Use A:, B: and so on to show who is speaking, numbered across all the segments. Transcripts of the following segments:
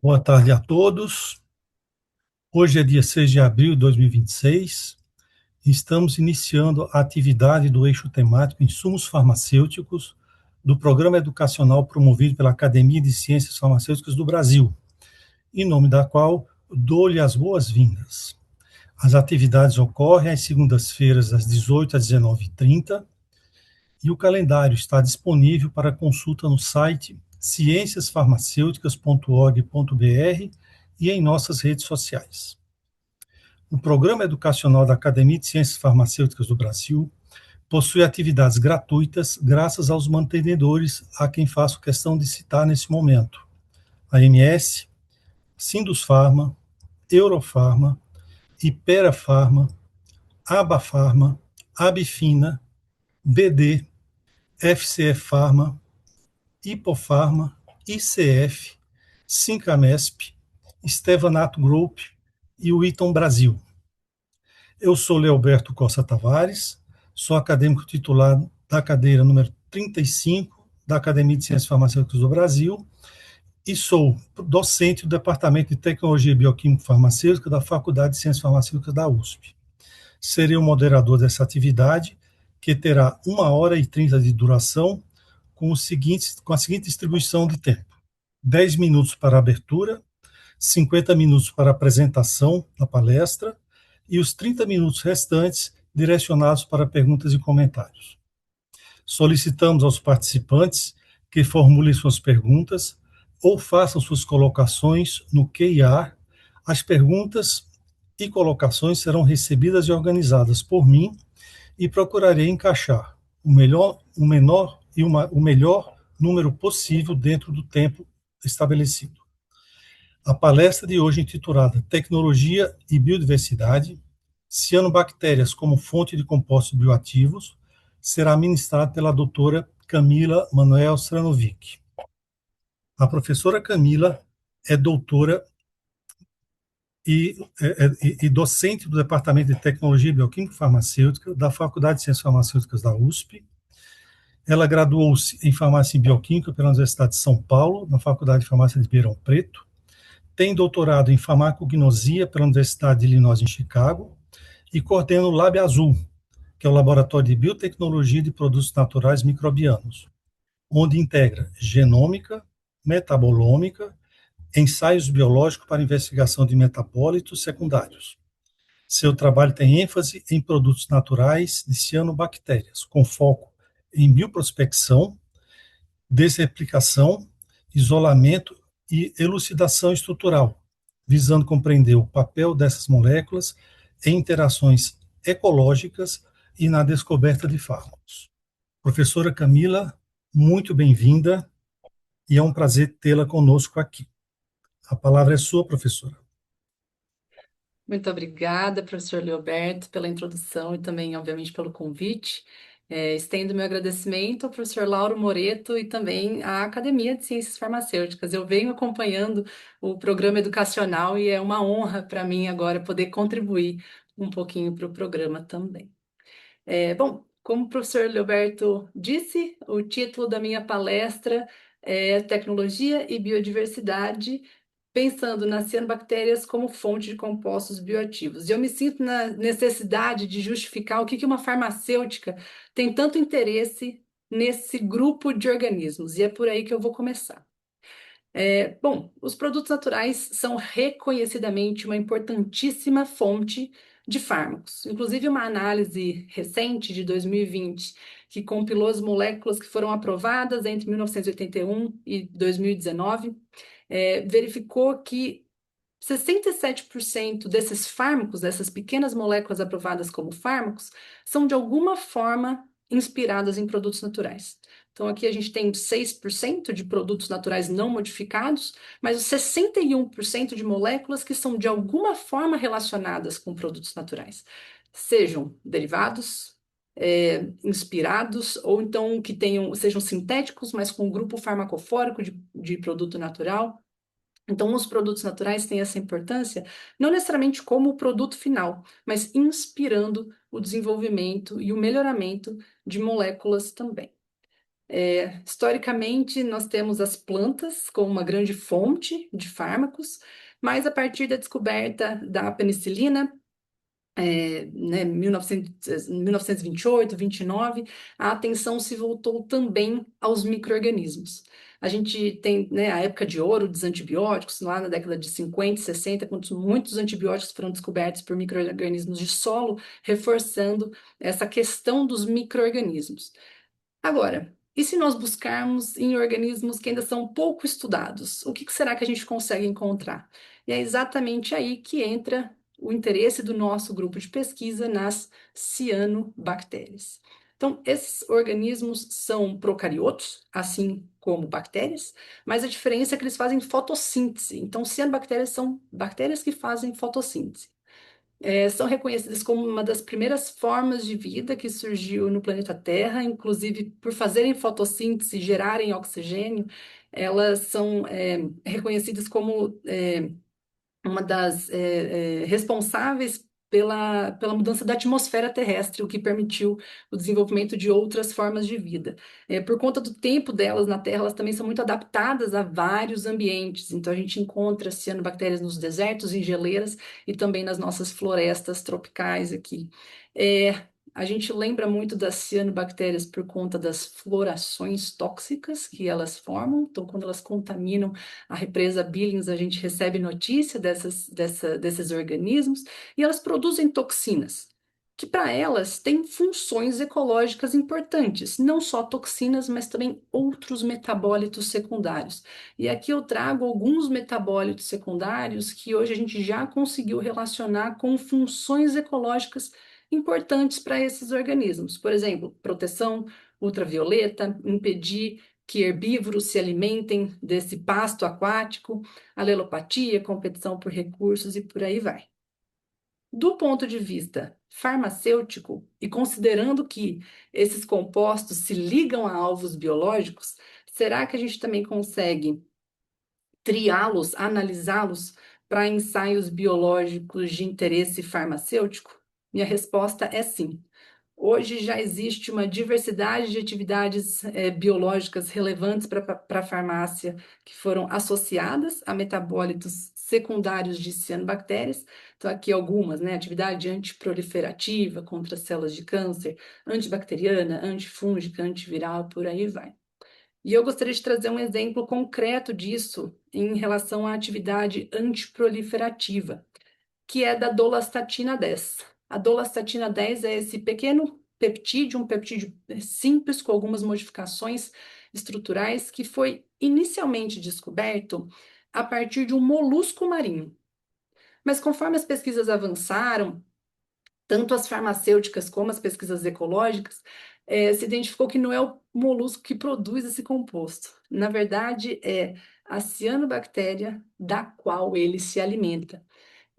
A: Boa tarde a todos. Hoje é dia 6 de abril de 2026 e estamos iniciando a atividade do eixo temático Insumos Farmacêuticos do Programa Educacional promovido pela Academia de Ciências Farmacêuticas do Brasil, em nome da qual dou-lhe as boas-vindas. As atividades ocorrem às segundas-feiras, das 18 às 19h30, e o calendário está disponível para consulta no site cienciasfarmacêuticas.org.br e em nossas redes sociais. O Programa Educacional da Academia de Ciências Farmacêuticas do Brasil possui atividades gratuitas graças aos mantenedores a quem faço questão de citar nesse momento: a AMS, Sindusfarma, Eurofarma, Iperafarma, Abafarma, Abifina, BD, FCE Farma, Hipofarma, ICF, Sincamesp, Stevanato Group e o Iton Brasil. Eu sou Leoberto Costa Tavares, sou acadêmico titular da cadeira número 35 da Academia de Ciências Farmacêuticas do Brasil e sou docente do Departamento de Tecnologia Bioquímica Farmacêutica da Faculdade de Ciências Farmacêuticas da USP. Serei o moderador dessa atividade, que terá 1h30 de duração, com a seguinte distribuição de tempo: 10 minutos para a abertura, 50 minutos para a apresentação da palestra e os 30 minutos restantes direcionados para perguntas e comentários. Solicitamos aos participantes que formulem suas perguntas ou façam suas colocações no Q&A. As perguntas e colocações serão recebidas e organizadas por mim e procurarei encaixar o melhor número possível dentro do tempo estabelecido. A palestra de hoje, intitulada Tecnologia e Biodiversidade, Cianobactérias como fonte de compostos bioativos, será ministrada pela doutora Camila Manuel Stranovic. A professora Camila é doutora e docente do Departamento de Tecnologia Bioquímica Farmacêutica da Faculdade de Ciências Farmacêuticas da USP. Ela graduou-se em Farmácia e Bioquímica pela Universidade de São Paulo, na Faculdade de Farmácia de Ribeirão Preto. Tem doutorado em farmacognosia pela Universidade de Illinois, em Chicago, e coordena o Lab Azul, que é o Laboratório de Biotecnologia de Produtos Naturais Microbianos, onde integra genômica, metabolômica, ensaios biológicos para investigação de metabólitos secundários. Seu trabalho tem ênfase em produtos naturais de cianobactérias, com foco em bioprospecção, desreplicação, isolamento e elucidação estrutural, visando compreender o papel dessas moléculas em interações ecológicas e na descoberta de fármacos. Professora Camila, muito bem-vinda e é um prazer tê-la conosco aqui. A palavra é sua, professora.
B: Muito obrigada, professor Leoberto, pela introdução e também, obviamente, pelo convite. Estendo meu agradecimento ao professor Lauro Moreto e também à Academia de Ciências Farmacêuticas. Eu venho acompanhando o programa educacional e é uma honra para mim agora poder contribuir um pouquinho para o programa também. Bom, como o professor Leoberto disse, o título da minha palestra é Tecnologia e Biodiversidade, pensando nas cianobactérias como fonte de compostos bioativos. E eu me sinto na necessidade de justificar o que uma farmacêutica tem tanto interesse nesse grupo de organismos, e é por aí que eu vou começar. Bom, os produtos naturais são reconhecidamente uma importantíssima fonte de fármacos. Inclusive, uma análise recente de 2020, que compilou as moléculas que foram aprovadas entre 1981 e 2019, verificou que 67% desses fármacos, dessas pequenas moléculas aprovadas como fármacos, são de alguma forma inspiradas em produtos naturais. Então, aqui a gente tem 6% de produtos naturais não modificados, mas os 61% de moléculas que são de alguma forma relacionadas com produtos naturais, sejam derivados, inspirados, ou então que sejam sintéticos, mas com um grupo farmacofórico de produto natural. Então, os produtos naturais têm essa importância, não necessariamente como o produto final, mas inspirando o desenvolvimento e o melhoramento de moléculas também. Historicamente, nós temos as plantas como uma grande fonte de fármacos, mas a partir da descoberta da penicilina, né, 1928, 29, a atenção se voltou também aos micro-organismos. A gente tem, né, a época de ouro dos antibióticos, lá na década de 50 e 60, quando muitos antibióticos foram descobertos por micro-organismos de solo, reforçando essa questão dos micro-organismos. Agora, e se nós buscarmos em organismos que ainda são pouco estudados, o que será que a gente consegue encontrar? E é exatamente aí que entra o interesse do nosso grupo de pesquisa nas cianobactérias. Então, esses organismos são procariotos, assim como bactérias, mas a diferença é que eles fazem fotossíntese. Então, cianobactérias são bactérias que fazem fotossíntese. São reconhecidas como uma das primeiras formas de vida que surgiu no planeta Terra, inclusive por fazerem fotossíntese e gerarem oxigênio, elas são reconhecidas como uma das responsáveis pela mudança da atmosfera terrestre, o que permitiu o desenvolvimento de outras formas de vida. Por conta do tempo delas na Terra, elas também são muito adaptadas a vários ambientes. Então, a gente encontra cianobactérias nos desertos, em geleiras e também nas nossas florestas tropicais aqui. A gente lembra muito das cianobactérias por conta das florações tóxicas que elas formam. Então, quando elas contaminam a represa Billings, a gente recebe notícia desses organismos e elas produzem toxinas, que para elas têm funções ecológicas importantes, não só toxinas, mas também outros metabólitos secundários. E aqui eu trago alguns metabólitos secundários que hoje a gente já conseguiu relacionar com funções ecológicas importantes para esses organismos. Por exemplo, proteção ultravioleta, impedir que herbívoros se alimentem desse pasto aquático, alelopatia, competição por recursos e por aí vai. Do ponto de vista farmacêutico, e considerando que esses compostos se ligam a alvos biológicos, será que a gente também consegue triá-los, analisá-los para ensaios biológicos de interesse farmacêutico? Minha resposta é sim. Hoje já existe uma diversidade de atividades biológicas relevantes para a farmácia que foram associadas a metabólitos secundários de cianobactérias. Então, aqui algumas, né? Atividade antiproliferativa contra células de câncer, antibacteriana, antifúngica, antiviral, por aí vai. E eu gostaria de trazer um exemplo concreto disso em relação à atividade antiproliferativa, que é da dolastatina 10. A dolastatina 10 é esse pequeno peptídeo, um peptídeo simples com algumas modificações estruturais que foi inicialmente descoberto a partir de um molusco marinho. Mas conforme as pesquisas avançaram, tanto as farmacêuticas como as pesquisas ecológicas, se identificou que não é o molusco que produz esse composto. Na verdade, é a cianobactéria da qual ele se alimenta.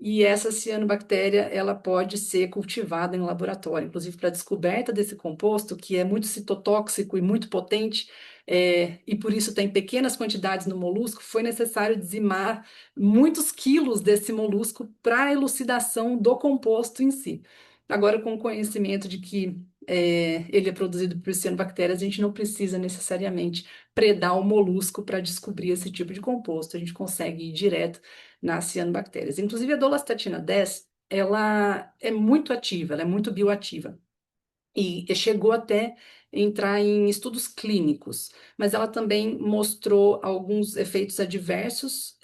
B: E essa cianobactéria, ela pode ser cultivada em laboratório, inclusive para a descoberta desse composto, que é muito citotóxico e muito potente, e por isso tem pequenas quantidades no molusco, foi necessário dizimar muitos quilos desse molusco para a elucidação do composto em si. Agora, com o conhecimento de que ele é produzido por cianobactérias, a gente não precisa necessariamente predar o molusco para descobrir esse tipo de composto, a gente consegue ir direto nas cianobactérias. Inclusive, a dolastatina 10, ela é muito ativa, ela é muito bioativa. E chegou até entrar em estudos clínicos, mas ela também mostrou alguns efeitos adversos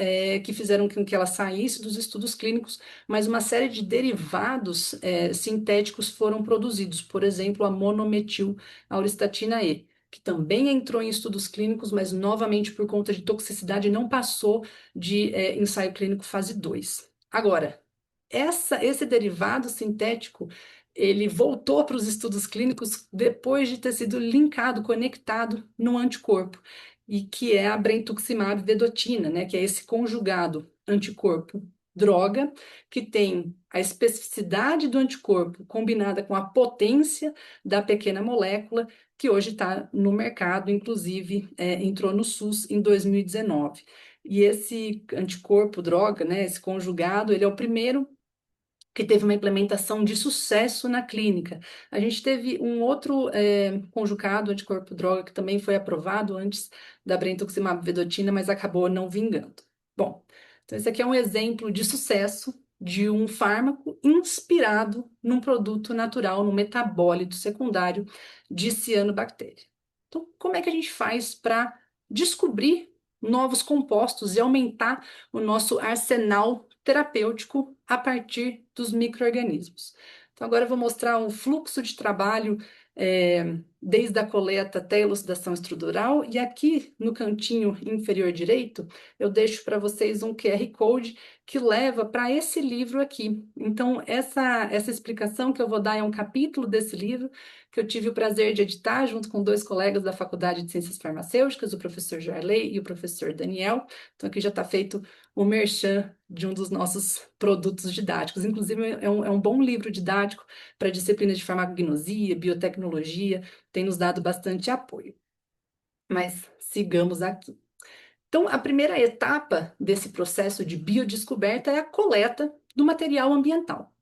B: que fizeram com que ela saísse dos estudos clínicos, mas uma série de derivados sintéticos foram produzidos, por exemplo, a monometil auristatina E, que também entrou em estudos clínicos, mas novamente por conta de toxicidade não passou de ensaio clínico fase 2. Agora, esse derivado sintético ele voltou para os estudos clínicos depois de ter sido linkado, conectado no anticorpo, e que é a brentuximab vedotina, né, que é esse conjugado anticorpo droga, que tem a especificidade do anticorpo combinada com a potência da pequena molécula, que hoje está no mercado, inclusive entrou no SUS em 2019. E esse anticorpo droga, né, esse conjugado, ele é o primeiro que teve uma implementação de sucesso na clínica. A gente teve um outro conjugado anticorpo-droga que também foi aprovado antes da brentuximab vedotina, mas acabou não vingando. Bom, então esse aqui é um exemplo de sucesso de um fármaco inspirado num produto natural, num metabólito secundário de cianobactéria. Então, como é que a gente faz para descobrir novos compostos e aumentar o nosso arsenal terapêutico a partir dos micro-organismos? Então, agora eu vou mostrar um fluxo de trabalho desde a coleta até a elucidação estrutural, e aqui no cantinho inferior direito eu deixo para vocês um QR Code que leva para esse livro aqui. Então, essa explicação que eu vou dar é um capítulo desse livro que eu tive o prazer de editar junto com dois colegas da Faculdade de Ciências Farmacêuticas, o professor Jarley e o professor Daniel. Então, aqui já está feito o merchan de um dos nossos produtos didáticos. Inclusive, é um bom livro didático para disciplinas de farmacognosia, biotecnologia, tem nos dado bastante apoio. Mas sigamos aqui. Então, a primeira etapa desse processo de biodescoberta é a coleta do material ambiental.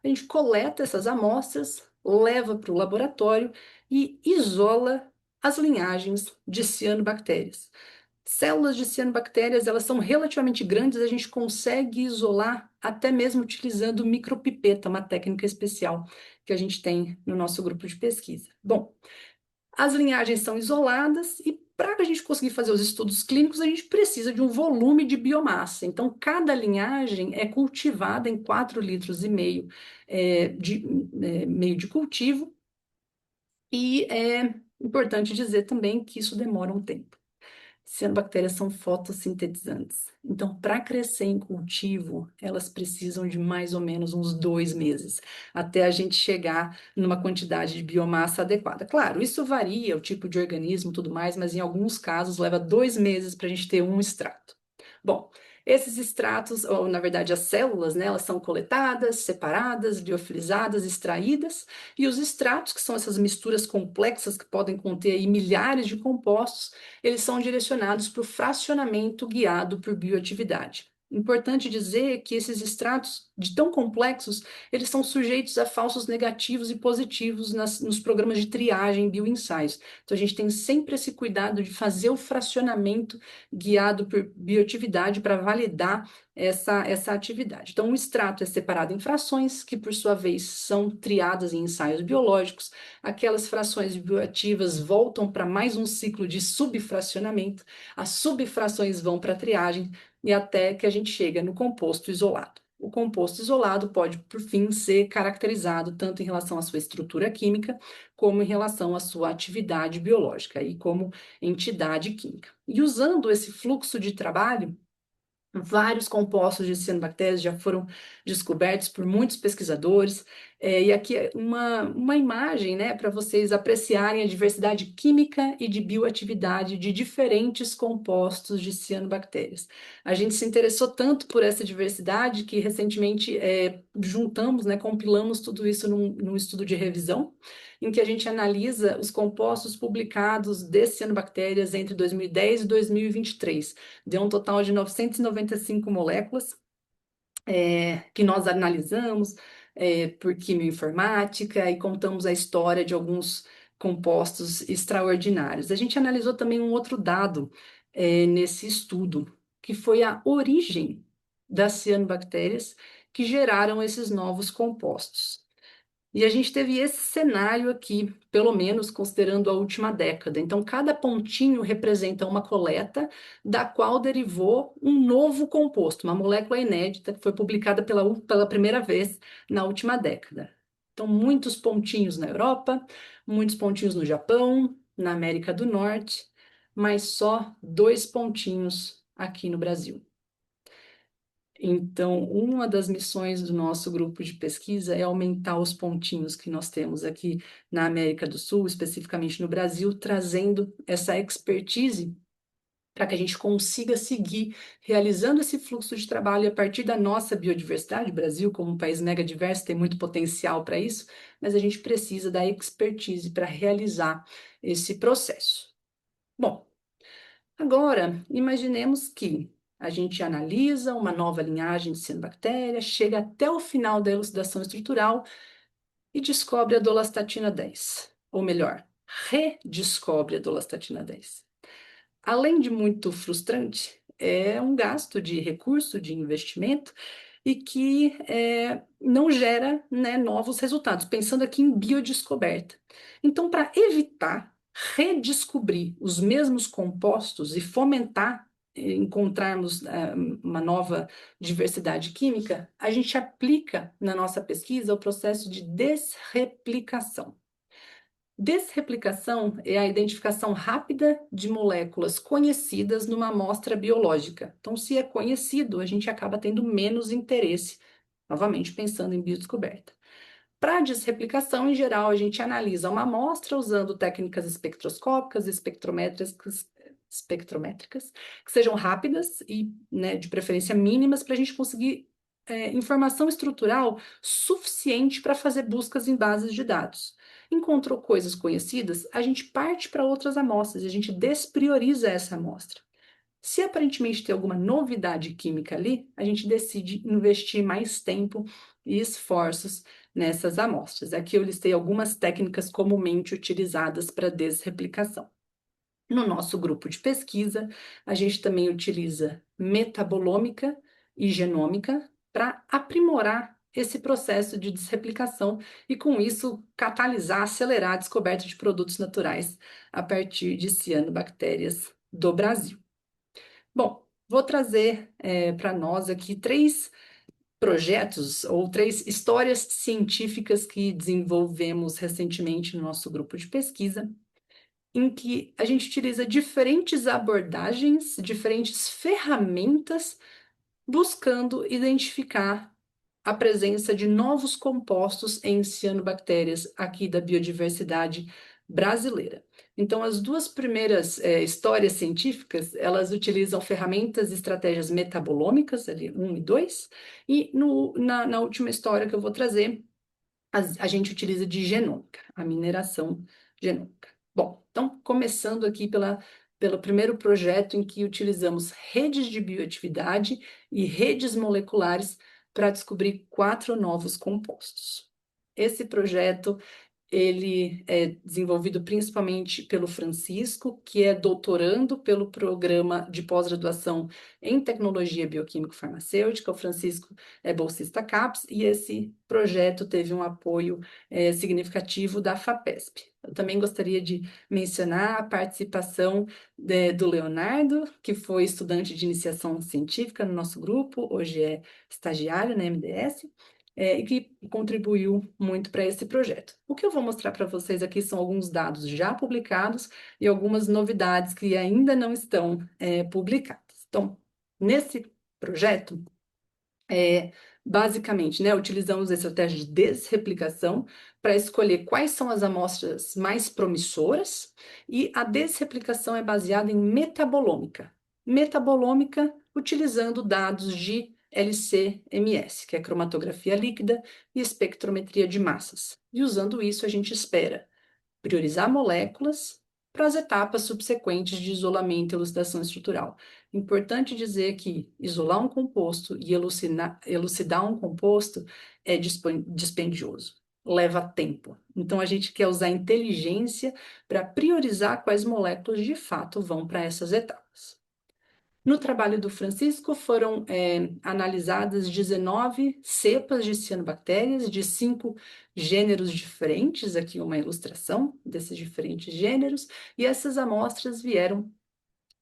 B: A gente coleta essas amostras, leva para o laboratório e isola as linhagens de cianobactérias. Células de cianobactérias, elas são relativamente grandes, a gente consegue isolar até mesmo utilizando micropipeta, uma técnica especial que a gente tem no nosso grupo de pesquisa. Bom, as linhagens são isoladas e para a gente conseguir fazer os estudos clínicos, a gente precisa de um volume de biomassa. Então, cada linhagem é cultivada em 4,5 litros meio de cultivo, e é importante dizer também que isso demora um tempo. Cianobactérias são fotossintetizantes. Então, para crescer em cultivo, elas precisam de mais ou menos uns 2 meses, até a gente chegar numa quantidade de biomassa adequada. Claro, isso varia, o tipo de organismo e tudo mais, mas em alguns casos leva 2 meses para a gente ter um extrato. Bom, esses extratos, ou na verdade as células, né, elas são coletadas, separadas, liofilizadas, extraídas, e os extratos, que são essas misturas complexas que podem conter aí milhares de compostos, eles são direcionados para o fracionamento guiado por bioatividade. Importante dizer que esses extratos, de tão complexos, eles são sujeitos a falsos negativos e positivos nos programas de triagem em bioensaios. Então, a gente tem sempre esse cuidado de fazer o fracionamento guiado por bioatividade para validar essa atividade. Então, o extrato é separado em frações, que por sua vez são triadas em ensaios biológicos. Aquelas frações bioativas voltam para mais um ciclo de subfracionamento, as subfrações vão para a triagem e até que a gente chega no composto isolado. O composto isolado pode, por fim, ser caracterizado tanto em relação à sua estrutura química, como em relação à sua atividade biológica e como entidade química. E usando esse fluxo de trabalho, vários compostos de cianobactérias já foram descobertos por muitos pesquisadores, e aqui é uma imagem, né, para vocês apreciarem a diversidade química e de bioatividade de diferentes compostos de cianobactérias. A gente se interessou tanto por essa diversidade que recentemente juntamos, né, compilamos tudo isso num estudo de revisão, em que a gente analisa os compostos publicados de cianobactérias entre 2010 e 2023. Deu um total de 995 moléculas que nós analisamos por quimioinformática e contamos a história de alguns compostos extraordinários. A gente analisou também um outro dado nesse estudo, que foi a origem das cianobactérias que geraram esses novos compostos. E a gente teve esse cenário aqui, pelo menos considerando a última década. Então, cada pontinho representa uma coleta da qual derivou um novo composto, uma molécula inédita que foi publicada pela primeira vez na última década. Então, muitos pontinhos na Europa, muitos pontinhos no Japão, na América do Norte, mas só 2 pontinhos aqui no Brasil. Então, uma das missões do nosso grupo de pesquisa é aumentar os pontinhos que nós temos aqui na América do Sul, especificamente no Brasil, trazendo essa expertise para que a gente consiga seguir realizando esse fluxo de trabalho e a partir da nossa biodiversidade. O Brasil, como um país mega diverso, tem muito potencial para isso, mas a gente precisa da expertise para realizar esse processo. Bom, agora imaginemos que A gente analisa uma nova linhagem de cianobactéria, chega até o final da elucidação estrutural e descobre a dolastatina 10, ou melhor, redescobre a dolastatina 10. Além de muito frustrante, é um gasto de recurso, de investimento, e que não gera, né, novos resultados, pensando aqui em biodescoberta. Então, para evitar redescobrir os mesmos compostos e fomentar encontrarmos uma nova diversidade química, a gente aplica na nossa pesquisa o processo de desreplicação. Desreplicação é a identificação rápida de moléculas conhecidas numa amostra biológica. Então, se é conhecido, a gente acaba tendo menos interesse, novamente pensando em biodescoberta. Para a desreplicação, em geral, a gente analisa uma amostra usando técnicas espectroscópicas, espectrométricas, que sejam rápidas e, né, de preferência mínimas, para a gente conseguir informação estrutural suficiente para fazer buscas em bases de dados. Encontrou coisas conhecidas, a gente parte para outras amostras e a gente desprioriza essa amostra. Se aparentemente tem alguma novidade química ali, a gente decide investir mais tempo e esforços nessas amostras. Aqui eu listei algumas técnicas comumente utilizadas para desreplicação. No nosso grupo de pesquisa, a gente também utiliza metabolômica e genômica para aprimorar esse processo de desreplicação e, com isso, catalisar, acelerar a descoberta de produtos naturais a partir de cianobactérias do Brasil. Bom, vou trazer para nós aqui 3 projetos ou 3 histórias científicas que desenvolvemos recentemente no nosso grupo de pesquisa, em que a gente utiliza diferentes abordagens, diferentes ferramentas, buscando identificar a presença de novos compostos em cianobactérias aqui da biodiversidade brasileira. Então, as 2 primeiras histórias científicas, elas utilizam ferramentas e estratégias metabolômicas, ali 1 e 2, e na última história que eu vou trazer, a gente utiliza de genômica, a mineração genômica. Bom, então, começando aqui pelo primeiro projeto em que utilizamos redes de bioatividade e redes moleculares para descobrir 4 novos compostos. Esse projeto ele é desenvolvido principalmente pelo Francisco, que é doutorando pelo programa de pós-graduação em tecnologia bioquímico-farmacêutica. O Francisco é bolsista CAPES e esse projeto teve um apoio significativo da FAPESP. Eu também gostaria de mencionar a participação do Leonardo, que foi estudante de iniciação científica no nosso grupo, hoje é estagiário na MDS, e que contribuiu muito para esse projeto. O que eu vou mostrar para vocês aqui são alguns dados já publicados e algumas novidades que ainda não estão publicadas. Então, nesse projeto, basicamente, né, utilizamos a estratégia de desreplicação para escolher quais são as amostras mais promissoras, e a desreplicação é baseada em metabolômica. Metabolômica utilizando dados de LC-MS, que é cromatografia líquida e espectrometria de massas. E usando isso, a gente espera priorizar moléculas para as etapas subsequentes de isolamento e elucidação estrutural. Importante dizer que isolar um composto e elucidar um composto é dispendioso, leva tempo. Então, a gente quer usar inteligência para priorizar quais moléculas de fato vão para essas etapas. No trabalho do Francisco, foram analisadas 19 cepas de cianobactérias de 5 gêneros diferentes, aqui uma ilustração desses diferentes gêneros, e essas amostras vieram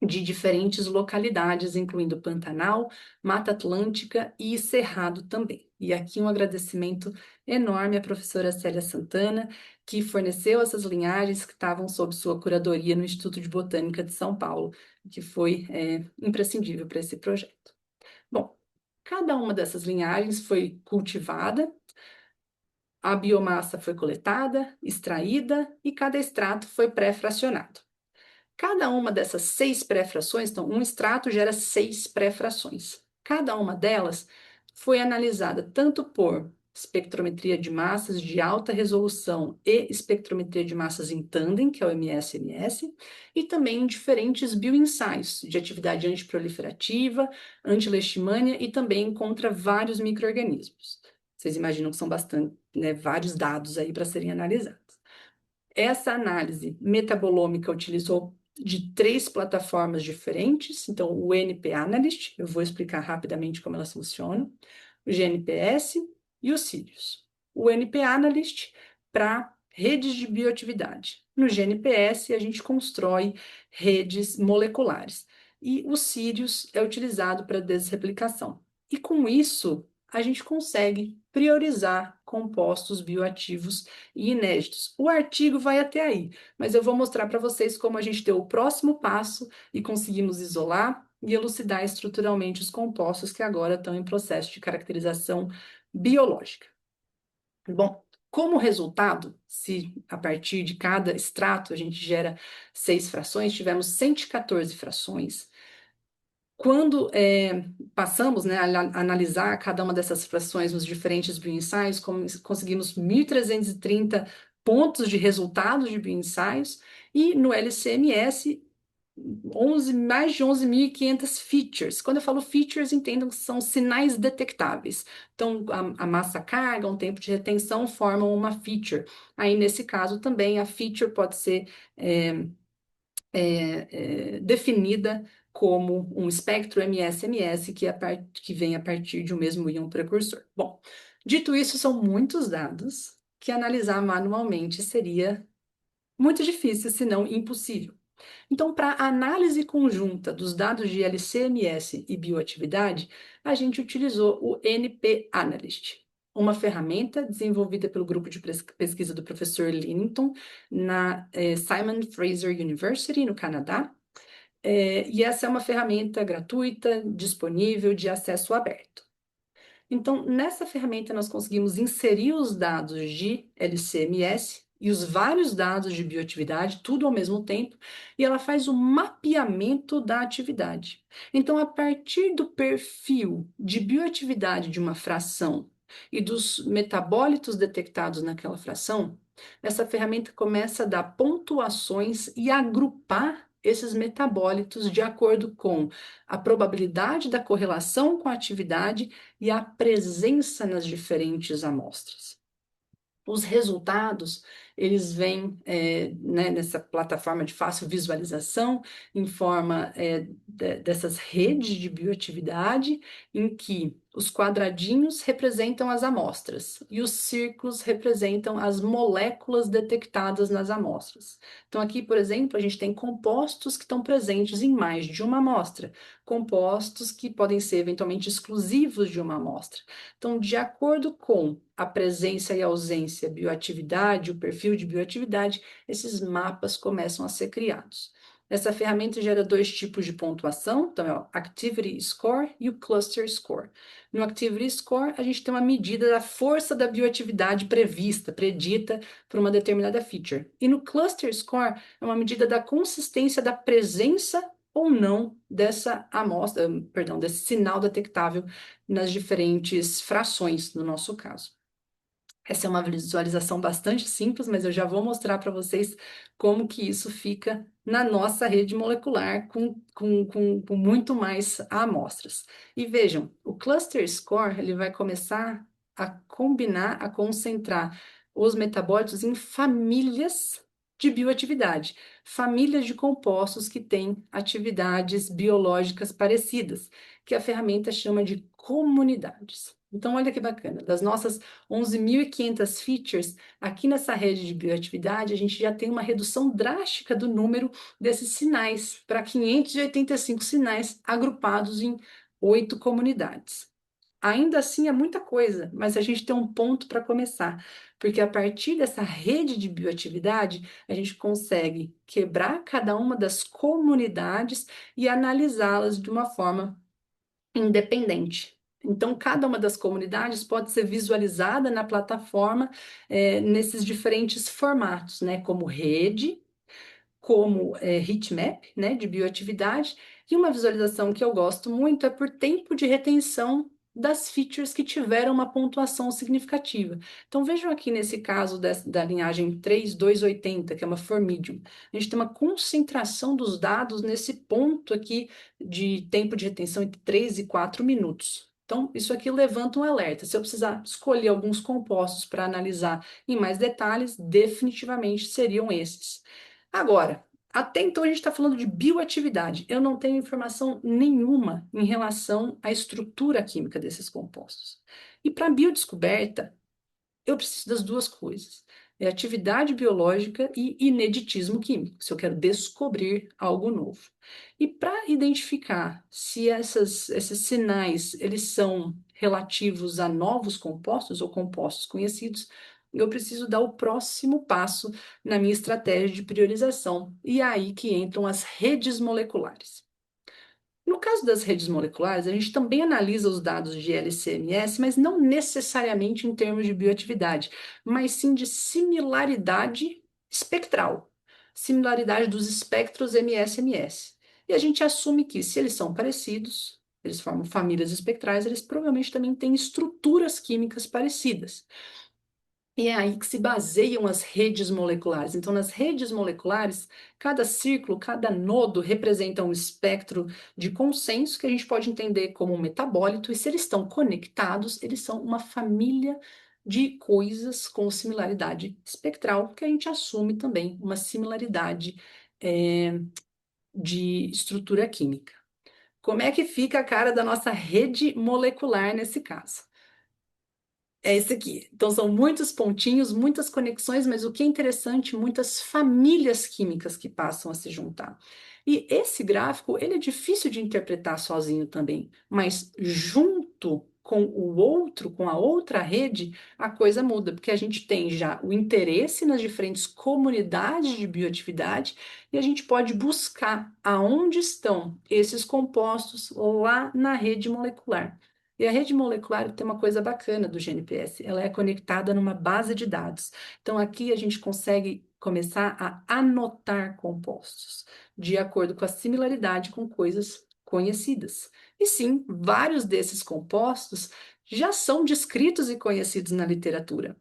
B: de diferentes localidades, incluindo Pantanal, Mata Atlântica e Cerrado também. E aqui um agradecimento enorme à professora Célia Santana, que forneceu essas linhagens que estavam sob sua curadoria no Instituto de Botânica de São Paulo, que foi imprescindível para esse projeto. Bom, cada uma dessas linhagens foi cultivada, a biomassa foi coletada, extraída e cada extrato foi pré-fracionado. Cada uma dessas 6 pré-frações, então, um extrato gera 6 pré-frações. Cada uma delas foi analisada tanto por espectrometria de massas de alta resolução e espectrometria de massas em tandem, que é o MS-MS, e também diferentes bioensaios de atividade antiproliferativa, anti-leishmania e também contra vários micro-organismos. Vocês imaginam que são bastante, né, vários dados aí para serem analisados. Essa análise metabolômica utilizou de 3 plataformas diferentes, então o NP Analyst, eu vou explicar rapidamente como elas funcionam, o GNPS e o Sirius. O NP Analyst para redes de bioatividade. No GNPS, a gente constrói redes moleculares. E o Sirius é utilizado para desreplicação. E com isso, a gente consegue priorizar compostos bioativos e inéditos. O artigo vai até aí, mas eu vou mostrar para vocês como a gente deu o próximo passo e conseguimos isolar e elucidar estruturalmente os compostos que agora estão em processo de caracterização biológica. Bom, como resultado, se a partir de cada extrato a gente gera 6 frações, tivemos 114 frações. Quando passamos, né, a analisar cada uma dessas frações nos diferentes bioensaios, conseguimos 1.330 pontos de resultados de bioensaios, e no LCMS, mais de 11.500 features. Quando eu falo features, entendam que são sinais detectáveis. Então, a massa carga, um tempo de retenção formam uma feature. Aí, nesse caso, também a feature pode ser definida como um espectro MS-MS que vem a partir de um mesmo íon precursor. Bom, dito isso, são muitos dados que analisar manualmente seria muito difícil, se não impossível. Então, para análise conjunta dos dados de LC-MS e bioatividade, a gente utilizou o NP Analyst, uma ferramenta desenvolvida pelo grupo de pesquisa do professor Linton na Simon Fraser University, no Canadá. E essa é uma ferramenta gratuita, disponível, de acesso aberto. Então, nessa ferramenta, nós conseguimos inserir os dados de LCMS e os vários dados de bioatividade, tudo ao mesmo tempo, e ela faz o mapeamento da atividade. Então, a partir do perfil de bioatividade de uma fração e dos metabólitos detectados naquela fração, essa ferramenta começa a dar pontuações e agrupar esses metabólitos de acordo com a probabilidade da correlação com a atividade e a presença nas diferentes amostras. Os resultados, eles vêm né, nessa plataforma de fácil visualização, em forma dessas redes de bioatividade, em que os quadradinhos representam as amostras e os círculos representam as moléculas detectadas nas amostras. Então, aqui, por exemplo, a gente tem compostos que estão presentes em mais de uma amostra, compostos que podem ser eventualmente exclusivos de uma amostra. Então, de acordo com a presença e ausência, bioatividade, o perfil de bioatividade, esses mapas começam a ser criados. Essa ferramenta gera 2 tipos de pontuação, então é o Activity Score e o Cluster Score. No Activity Score, a gente tem uma medida da força da bioatividade predita por uma determinada feature. E no Cluster Score, é uma medida da consistência da presença ou não dessa amostra, perdão, desse sinal detectável nas diferentes frações, no nosso caso. Essa é uma visualização bastante simples, mas eu já vou mostrar para vocês como que isso fica na nossa rede molecular com muito mais amostras. E vejam, o Cluster Score ele vai começar a combinar, a concentrar os metabólitos em famílias de bioatividade, famílias de compostos que têm atividades biológicas parecidas, que a ferramenta chama de comunidades. Então, olha que bacana, das nossas 11.500 features, aqui nessa rede de bioatividade, a gente já tem uma redução drástica do número desses sinais, para 585 sinais agrupados em 8 comunidades. Ainda assim é muita coisa, mas a gente tem um ponto para começar, porque a partir dessa rede de bioatividade, a gente consegue quebrar cada uma das comunidades e analisá-las de uma forma independente. Então, cada uma das comunidades pode ser visualizada na plataforma nesses diferentes formatos, né? Como rede, como heatmap, né? De bioatividade. E uma visualização que eu gosto muito é por tempo de retenção das features que tiveram uma pontuação significativa. Então, vejam aqui nesse caso da linhagem 3280, que é uma formedium, a gente tem uma concentração dos dados nesse ponto aqui de tempo de retenção entre 3 e 4 minutos. Então, isso aqui levanta um alerta. Se eu precisar escolher alguns compostos para analisar em mais detalhes, definitivamente seriam esses. Agora, até então a gente está falando de bioatividade. Eu não tenho informação nenhuma em relação à estrutura química desses compostos. E para biodescoberta, eu preciso das duas coisas. É atividade biológica e ineditismo químico, se eu quero descobrir algo novo. E para identificar se esses sinais eles são relativos a novos compostos ou compostos conhecidos, eu preciso dar o próximo passo na minha estratégia de priorização. E é aí que entram as redes moleculares. No caso das redes moleculares, a gente também analisa os dados de LC-MS, mas não necessariamente em termos de bioatividade, mas sim de similaridade espectral, similaridade dos espectros MS-MS. E a gente assume que, se eles são parecidos, eles formam famílias espectrais, eles provavelmente também têm estruturas químicas parecidas. E é aí que se baseiam as redes moleculares. Então, nas redes moleculares, cada círculo, cada nodo representa um espectro de consenso que a gente pode entender como um metabólito, e se eles estão conectados, eles são uma família de coisas com similaridade espectral, que a gente assume também uma similaridade de estrutura química. Como é que fica a cara da nossa rede molecular nesse caso? É esse aqui. Então, são muitos pontinhos, muitas conexões, mas o que é interessante, muitas famílias químicas que passam a se juntar. E esse gráfico, ele é difícil de interpretar sozinho também, mas junto com o outro, com a outra rede, a coisa muda, porque a gente tem já o interesse nas diferentes comunidades de bioatividade e a gente pode buscar aonde estão esses compostos lá na rede molecular. E a rede molecular tem uma coisa bacana do GNPS, ela é conectada numa base de dados. Então, aqui a gente consegue começar a anotar compostos, de acordo com a similaridade com coisas conhecidas. E sim, vários desses compostos já são descritos e conhecidos na literatura.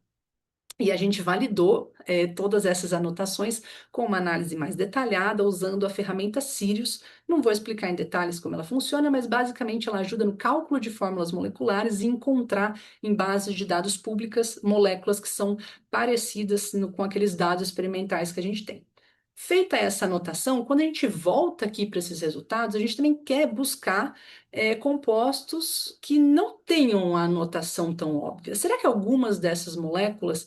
B: E a gente validou todas essas anotações com uma análise mais detalhada, usando a ferramenta Sirius. Não vou explicar em detalhes como ela funciona, mas basicamente ela ajuda no cálculo de fórmulas moleculares e encontrar em bases de dados públicas moléculas que são parecidas com aqueles dados experimentais que a gente tem. Feita essa anotação, quando a gente volta aqui para esses resultados, a gente também quer buscar compostos que não tenham a anotação tão óbvia. Será que algumas dessas moléculas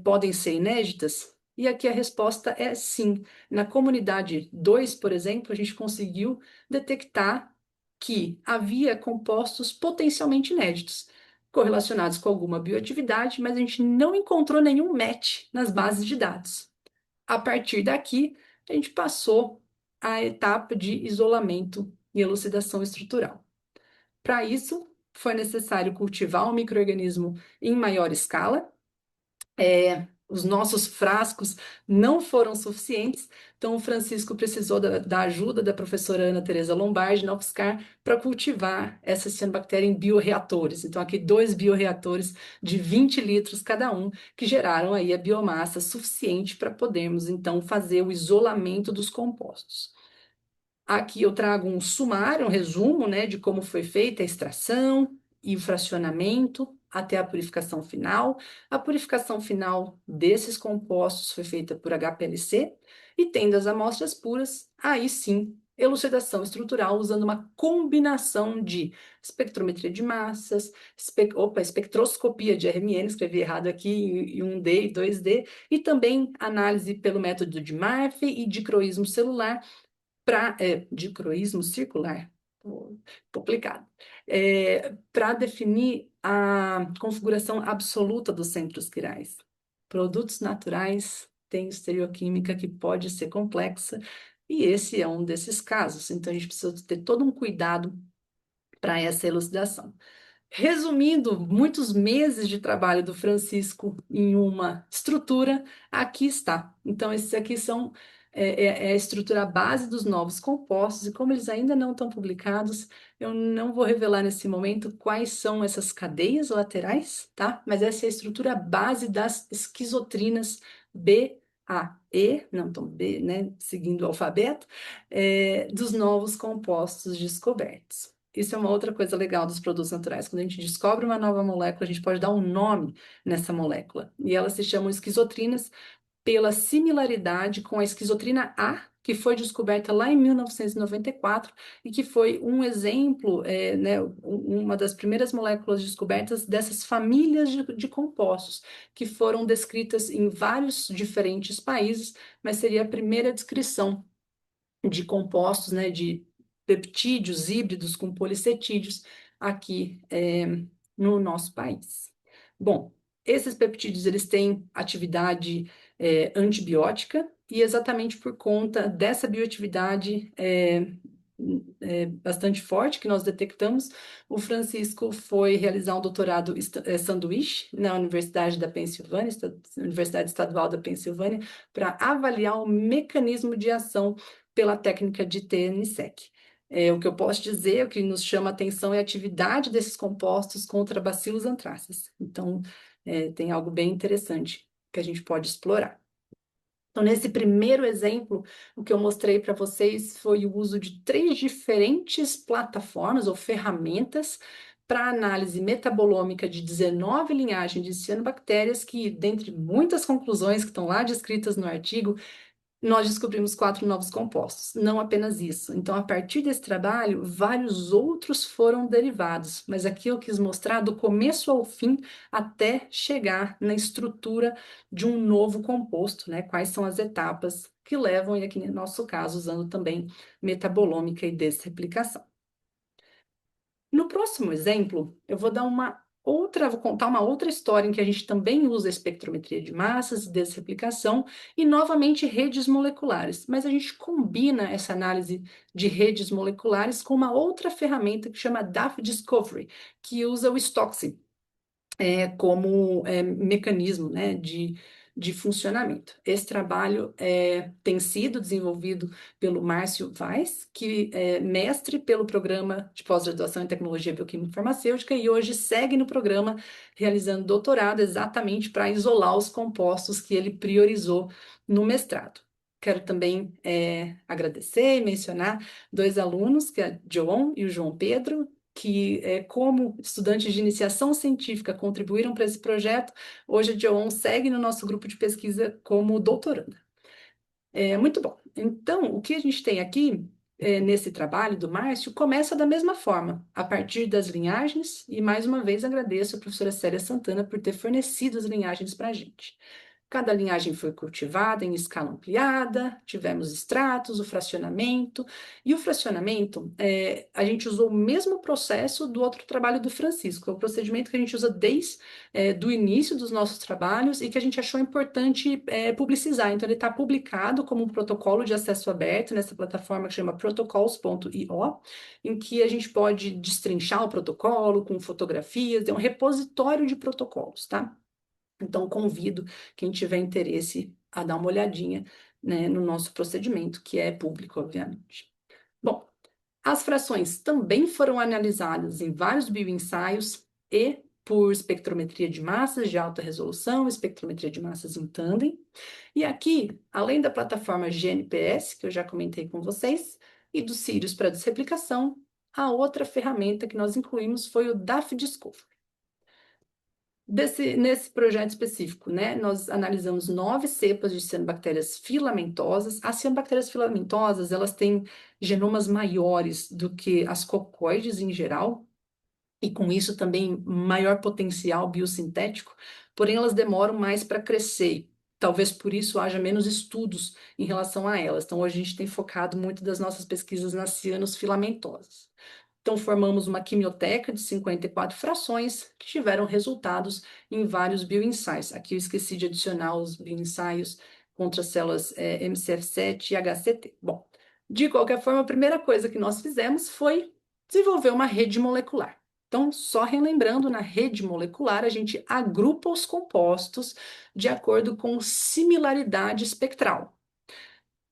B: podem ser inéditas? E aqui a resposta é sim. Na comunidade 2, por exemplo, a gente conseguiu detectar que havia compostos potencialmente inéditos, correlacionados com alguma bioatividade, mas a gente não encontrou nenhum match nas bases de dados. A partir daqui, a gente passou à etapa de isolamento e elucidação estrutural. Para isso, foi necessário cultivar um microorganismo em maior escala. Os nossos frascos não foram suficientes, então o Francisco precisou da ajuda da professora Ana Teresa Lombardi, na UFSCar, para cultivar essa cianobactéria em bioreatores. Então, aqui 2 bioreatores de 20 litros cada um, que geraram aí a biomassa suficiente para podermos, então, fazer o isolamento dos compostos. Aqui eu trago um sumário, um resumo, né, de como foi feita a extração e o fracionamento até a purificação final. A purificação final desses compostos foi feita por HPLC e, tendo as amostras puras, aí sim, elucidação estrutural usando uma combinação de espectrometria de massas, espectroscopia de RMN, escrevi errado aqui, em 1D e 2D, e também análise pelo método de Marfim e dicroísmo celular, dicroísmo circular, complicado, para definir a configuração absoluta dos centros quirais. Produtos naturais têm estereoquímica que pode ser complexa, e esse é um desses casos. Então, a gente precisa ter todo um cuidado para essa elucidação. Resumindo, muitos meses de trabalho do Francisco em uma estrutura, aqui está. Então, esses aqui são é a estrutura base dos novos compostos, e como eles ainda não estão publicados, eu não vou revelar nesse momento quais são essas cadeias laterais, tá? Mas essa é a estrutura base das esquizotrinas B, A, E, não, então B, né, seguindo o alfabeto, dos novos compostos descobertos. Isso é uma outra coisa legal dos produtos naturais. Quando a gente descobre uma nova molécula, a gente pode dar um nome nessa molécula. E elas se chamam esquizotrinas pela similaridade com a esquizotrina A, que foi descoberta lá em 1994 e que foi um exemplo, né, uma das primeiras moléculas descobertas dessas famílias de compostos, que foram descritas em vários diferentes países, mas seria a primeira descrição de compostos, né, de peptídeos híbridos com polissetídeos aqui no nosso país. Bom, esses peptídeos eles têm atividade antibiótica e exatamente por conta dessa bioatividade bastante forte que nós detectamos, o Francisco foi realizar um doutorado sanduíche na Universidade da Pensilvânia, Universidade Estadual da Pensilvânia, para avaliar o mecanismo de ação pela técnica de TNSEC. O que eu posso dizer, o que nos chama a atenção é a atividade desses compostos contra bacilos antráceos. Então, tem algo bem interessante que a gente pode explorar. Então, nesse primeiro exemplo, o que eu mostrei para vocês foi o uso de 3 diferentes plataformas ou ferramentas para análise metabolômica de 19 linhagens de cianobactérias que, dentre muitas conclusões que estão lá descritas no artigo, nós descobrimos 4 novos compostos, não apenas isso. Então, a partir desse trabalho, vários outros foram derivados, mas aqui eu quis mostrar do começo ao fim até chegar na estrutura de um novo composto, né? Quais são as etapas que levam, e aqui no nosso caso, usando também metabolômica e desreplicação. No próximo exemplo, eu vou vou contar uma outra história em que a gente também usa a espectrometria de massas e desreplicação e novamente redes moleculares, mas a gente combina essa análise de redes moleculares com uma outra ferramenta que chama DAF Discovery, que usa o Stochastic como mecanismo, né, de funcionamento. Esse trabalho tem sido desenvolvido pelo Márcio Weiss, que é mestre pelo programa de pós-graduação em tecnologia bioquímica farmacêutica e hoje segue no programa realizando doutorado exatamente para isolar os compostos que ele priorizou no mestrado. Quero também agradecer e mencionar 2 alunos, que é a João e o João Pedro, que, como estudantes de iniciação científica, contribuíram para esse projeto. Hoje a Joon segue no nosso grupo de pesquisa como doutoranda. Muito bom. Então, o que a gente tem aqui nesse trabalho do Márcio começa da mesma forma, a partir das linhagens, e mais uma vez agradeço a professora Célia Santana por ter fornecido as linhagens para a gente. Cada linhagem foi cultivada em escala ampliada, tivemos extratos, o fracionamento. E o fracionamento, a gente usou o mesmo processo do outro trabalho do Francisco, é o procedimento que a gente usa desde do início dos nossos trabalhos e que a gente achou importante publicizar. Então, ele está publicado como um protocolo de acesso aberto nessa plataforma que chama protocols.io, em que a gente pode destrinchar o protocolo com fotografias, é um repositório de protocolos, tá? Então, convido quem tiver interesse a dar uma olhadinha, né, no nosso procedimento, que é público, obviamente. Bom, as frações também foram analisadas em vários bioensaios e por espectrometria de massas de alta resolução, espectrometria de massas em tandem. E aqui, além da plataforma GNPS, que eu já comentei com vocês, e do Sirius para desreplicação, a outra ferramenta que nós incluímos foi o DAF Discovery. Nesse projeto específico, né, nós analisamos 9 cepas de cianobactérias filamentosas. As cianobactérias filamentosas, elas têm genomas maiores do que as coccoides em geral, e com isso também maior potencial biosintético, porém elas demoram mais para crescer. Talvez por isso haja menos estudos em relação a elas. Então, hoje a gente tem focado muito das nossas pesquisas nas cianos filamentosas. Então, formamos uma quimioteca de 54 frações que tiveram resultados em vários bioensaios. Aqui eu esqueci de adicionar os bioensaios contra células MCF7 e HCT. Bom, de qualquer forma, a primeira coisa que nós fizemos foi desenvolver uma rede molecular. Então, só relembrando, na rede molecular, a gente agrupa os compostos de acordo com similaridade espectral.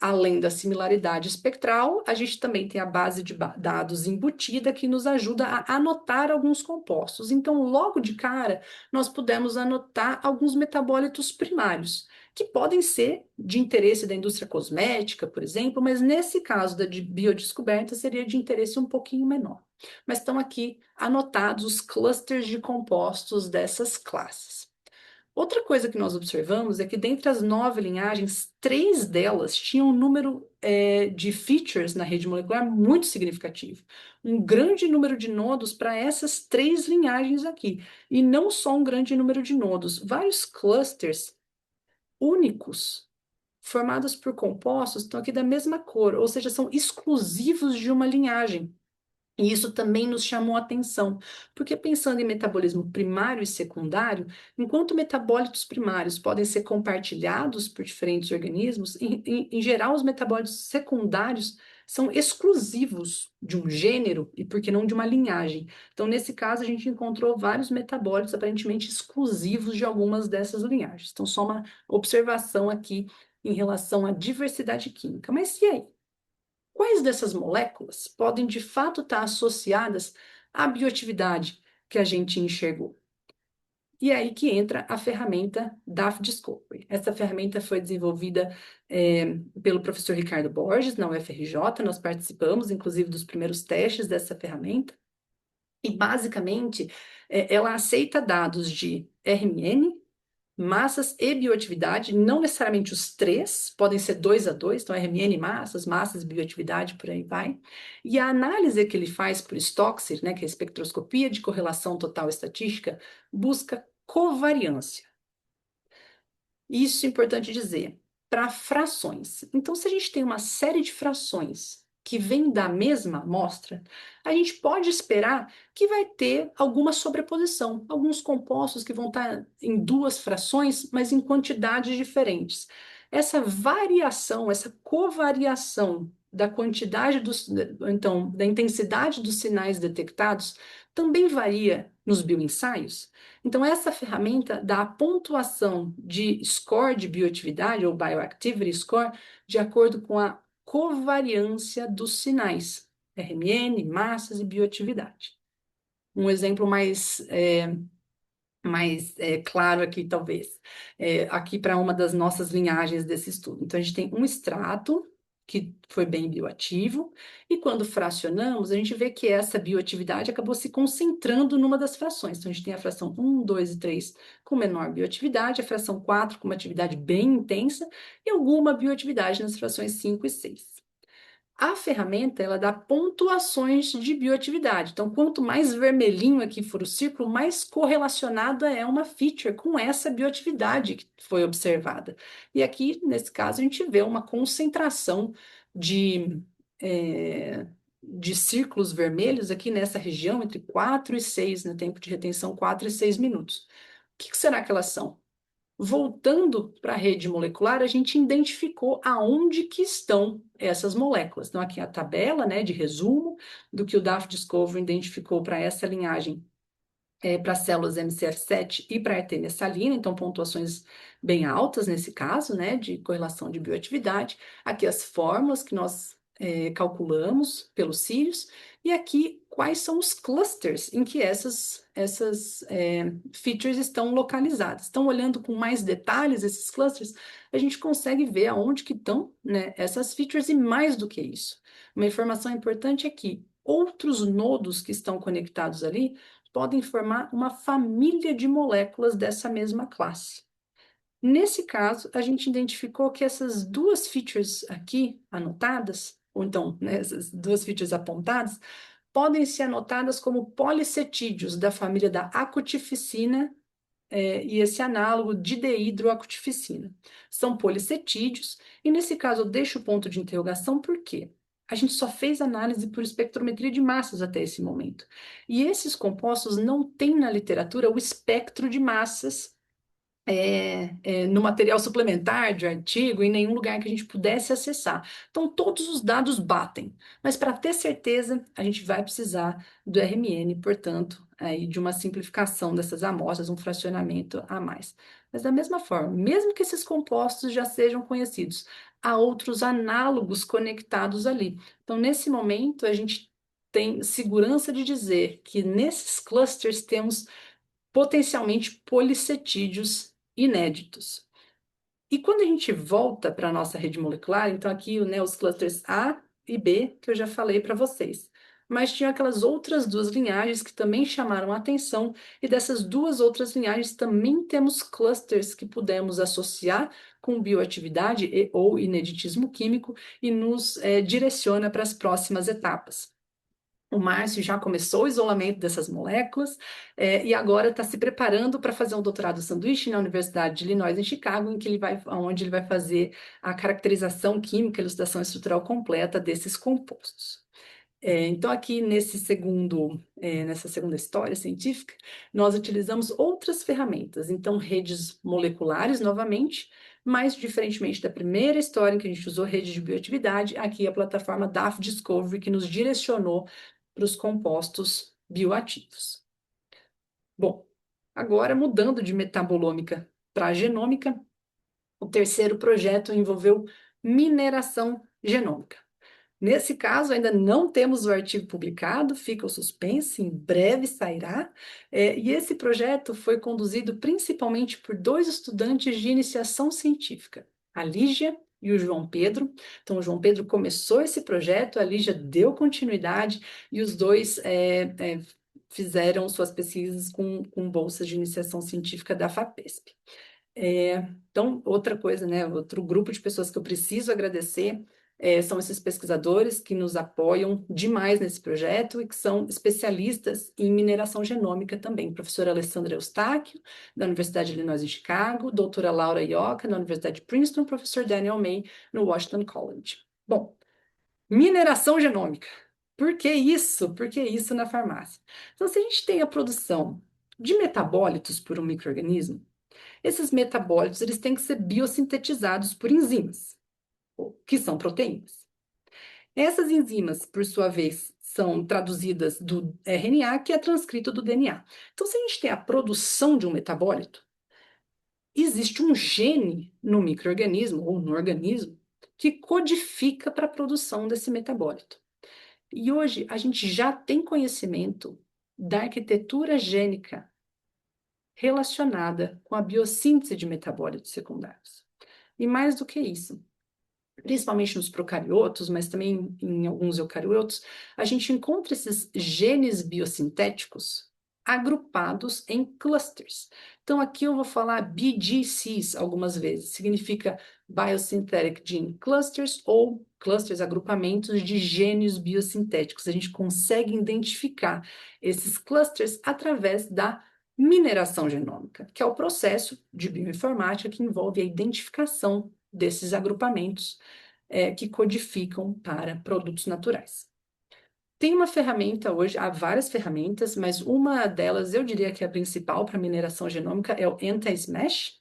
B: além da similaridade espectral, a gente também tem a base de dados embutida que nos ajuda a anotar alguns compostos. Então, logo de cara, nós pudemos anotar alguns metabólitos primários, que podem ser de interesse da indústria cosmética, por exemplo, mas nesse caso da biodescoberta seria de interesse um pouquinho menor. Mas estão aqui anotados os clusters de compostos dessas classes. Outra coisa que nós observamos é que dentre as 9 linhagens, 3 delas tinham um número de features na rede molecular muito significativo. Um grande número de nodos para essas 3 linhagens aqui. E não só um grande número de nodos, vários clusters únicos, formados por compostos, estão aqui da mesma cor, ou seja, são exclusivos de uma linhagem. E isso também nos chamou a atenção, porque pensando em metabolismo primário e secundário, enquanto metabólitos primários podem ser compartilhados por diferentes organismos, em geral, os metabólitos secundários são exclusivos de um gênero e, por que não, de uma linhagem. Então, nesse caso, a gente encontrou vários metabólitos aparentemente exclusivos de algumas dessas linhagens. Então, só uma observação aqui em relação à diversidade química. Mas e aí? Quais dessas moléculas podem de fato estar associadas à bioatividade que a gente enxergou? E é aí que entra a ferramenta DAF Discovery. Essa ferramenta foi desenvolvida pelo professor Ricardo Borges, na UFRJ. Nós participamos, inclusive, dos primeiros testes dessa ferramenta. E, basicamente, ela aceita dados de RMN, massas e bioatividade, não necessariamente os três, podem ser 2 a 2, então RMN massas e bioatividade, por aí vai. E a análise que ele faz por Stochsy, né, que é a espectroscopia de correlação total estatística, busca covariância. Isso é importante dizer, para frações. Então, se a gente tem uma série de frações que vêm da mesma amostra, a gente pode esperar que vai ter alguma sobreposição, alguns compostos que vão estar em 2 frações, mas em quantidades diferentes. Essa variação, essa covariação da quantidade então, da intensidade dos sinais detectados também varia nos bioensaios. Então, essa ferramenta dá a pontuação de score de bioatividade, ou Bioactivity Score, de acordo com a covariância dos sinais, RMN, massas e bioatividade. Um exemplo mais claro aqui, talvez, aqui para uma das nossas linhagens desse estudo. Então, a gente tem um extrato que foi bem bioativo, e quando fracionamos, a gente vê que essa bioatividade acabou se concentrando numa das frações. Então, a gente tem a fração 1, 2 e 3 com menor bioatividade, a fração 4 com uma atividade bem intensa, e alguma bioatividade nas frações 5 e 6. A ferramenta, ela dá pontuações de bioatividade. Então, quanto mais vermelhinho aqui for o círculo, mais correlacionada é uma feature com essa bioatividade que foi observada. E aqui, nesse caso, a gente vê uma concentração de, de círculos vermelhos aqui nessa região, entre 4 e 6, no tempo de retenção, 4 e 6 minutos. O que será que elas são? Voltando para a rede molecular, a gente identificou aonde que estão essas moléculas. Então, aqui é a tabela, né, de resumo do que o DAF Discovery identificou para essa linhagem, para células MCF7 e para artemissalina, então pontuações bem altas nesse caso, né, de correlação de bioatividade. Aqui as fórmulas que nós calculamos pelos cílios, e aqui quais são os clusters em que essas features estão localizadas. Então, olhando com mais detalhes esses clusters, a gente consegue ver aonde que estão, né, essas features, e mais do que isso. Uma informação importante é que outros nodos que estão conectados ali podem formar uma família de moléculas dessa mesma classe. Nesse caso, a gente identificou que essas 2 features aqui anotadas, ou então, né, essas 2 features apontadas, podem ser anotadas como policetídeos da família da acotificina e esse análogo de dehidroacotificina. São policetídeos, e nesse caso eu deixo o ponto de interrogação, por quê? A gente só fez análise por espectrometria de massas até esse momento. E esses compostos não têm na literatura o espectro de massas no material suplementar de artigo, em nenhum lugar que a gente pudesse acessar. Então, todos os dados batem, mas para ter certeza, a gente vai precisar do RMN, portanto, aí de uma simplificação dessas amostras, um fracionamento a mais. Mas da mesma forma, mesmo que esses compostos já sejam conhecidos, a outros análogos conectados ali. Então, nesse momento, a gente tem segurança de dizer que nesses clusters temos potencialmente polissetídeos inéditos. E quando a gente volta para a nossa rede molecular, então aqui, né, os clusters A e B, que eu já falei para vocês. Mas tinha aquelas outras duas linhagens que também chamaram a atenção, e dessas duas outras linhagens também temos clusters que pudemos associar com bioatividade ou ineditismo químico e nos direciona para as próximas etapas. O Márcio já começou o isolamento dessas moléculas e agora está se preparando para fazer um doutorado sanduíche na Universidade de Illinois, em Chicago, onde ele vai fazer a caracterização química, elucidação estrutural completa desses compostos. Então, aqui nessa segunda história científica, nós utilizamos outras ferramentas. Então, redes moleculares, novamente, mas diferentemente da primeira história em que a gente usou rede de bioatividade, aqui a plataforma DAF Discovery, que nos direcionou para os compostos bioativos. Bom, agora mudando de metabolômica para genômica, o terceiro projeto envolveu mineração genômica. Nesse caso, ainda não temos o artigo publicado, fica o suspense, em breve sairá. E esse projeto foi conduzido principalmente por dois estudantes de iniciação científica, a Lígia e o João Pedro. Então, o João Pedro começou esse projeto, a Lígia deu continuidade e os dois fizeram suas pesquisas com bolsas de iniciação científica da FAPESP. Então, outra coisa, né, outro grupo de pessoas que eu preciso agradecer são esses pesquisadores que nos apoiam demais nesse projeto e que são especialistas em mineração genômica também. Professora Alessandra Eustáquio, da Universidade de Illinois em Chicago, doutora Laura Ioca, da Universidade de Princeton, professor Daniel May, no Washington College. Bom, mineração genômica. Por que isso? Por que isso na farmácia? Então, se a gente tem a produção de metabólitos por um micro-organismo, esses metabólitos eles têm que ser biossintetizados por enzimas, que são proteínas. Essas enzimas, por sua vez, são traduzidas do RNA, que é transcrito do DNA. Então, se a gente tem a produção de um metabólito, existe um gene no micro-organismo ou no organismo que codifica para a produção desse metabólito. E hoje a gente já tem conhecimento da arquitetura gênica relacionada com a biossíntese de metabólitos secundários. E mais do que isso, principalmente nos procariotos, mas também em alguns eucariotos, a gente encontra esses genes biosintéticos agrupados em clusters. Então, aqui eu vou falar BGCs algumas vezes, significa Biosynthetic Gene Clusters ou clusters, agrupamentos de genes biosintéticos. A gente consegue identificar esses clusters através da mineração genômica, que é o processo de bioinformática que envolve a identificação desses agrupamentos que codificam para produtos naturais. Tem uma ferramenta hoje, há várias ferramentas, mas uma delas, eu diria que é a principal para mineração genômica, é o Anti-Smash,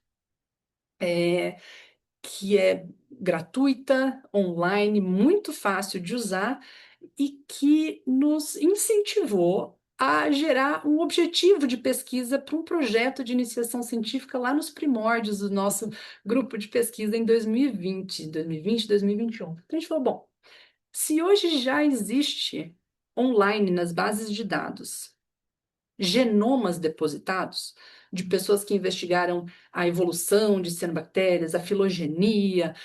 B: que é gratuita, online, muito fácil de usar e que nos incentivou a gerar um objetivo de pesquisa para um projeto de iniciação científica lá nos primórdios do nosso grupo de pesquisa em 2020, 2021. Então a gente falou, bom, se hoje já existe online nas bases de dados genomas depositados de pessoas que investigaram a evolução de cianobactérias, a filogenia,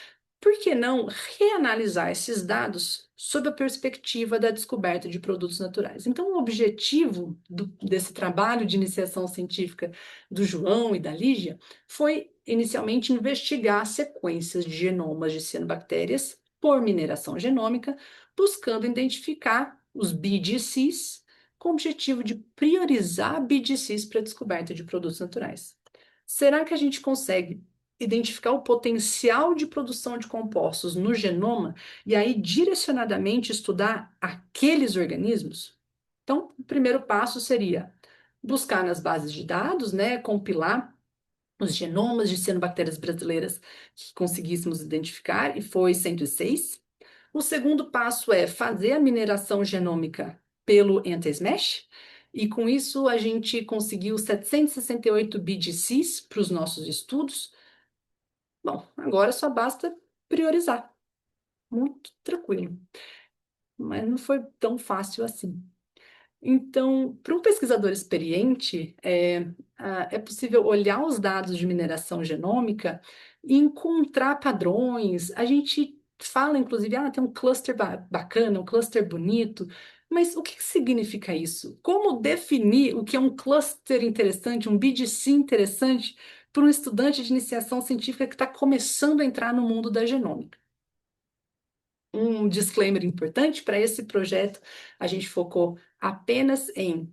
B: por que não reanalisar esses dados sob a perspectiva da descoberta de produtos naturais? Então, o objetivo desse trabalho de iniciação científica do João e da Lígia foi, inicialmente, investigar sequências de genomas de cianobactérias por mineração genômica, buscando identificar os BGCs com o objetivo de priorizar BGCs para a descoberta de produtos naturais. Será que a gente consegue identificar o potencial de produção de compostos no genoma e aí direcionadamente estudar aqueles organismos? Então, o primeiro passo seria buscar nas bases de dados, né, compilar os genomas de cianobactérias brasileiras que conseguíssemos identificar, e foi 106. O segundo passo é fazer a mineração genômica pelo Anti-Smash, e com isso a gente conseguiu 768 BGCs para os nossos estudos. Bom, agora só basta priorizar. Muito tranquilo, mas não foi tão fácil assim. Então, para um pesquisador experiente, é possível olhar os dados de mineração genômica e encontrar padrões. A gente fala, inclusive, tem um cluster bacana, um cluster bonito, mas o que que significa isso? Como definir o que é um cluster interessante, um BDC interessante para um estudante de iniciação científica que está começando a entrar no mundo da genômica? Um disclaimer importante: para esse projeto, a gente focou apenas em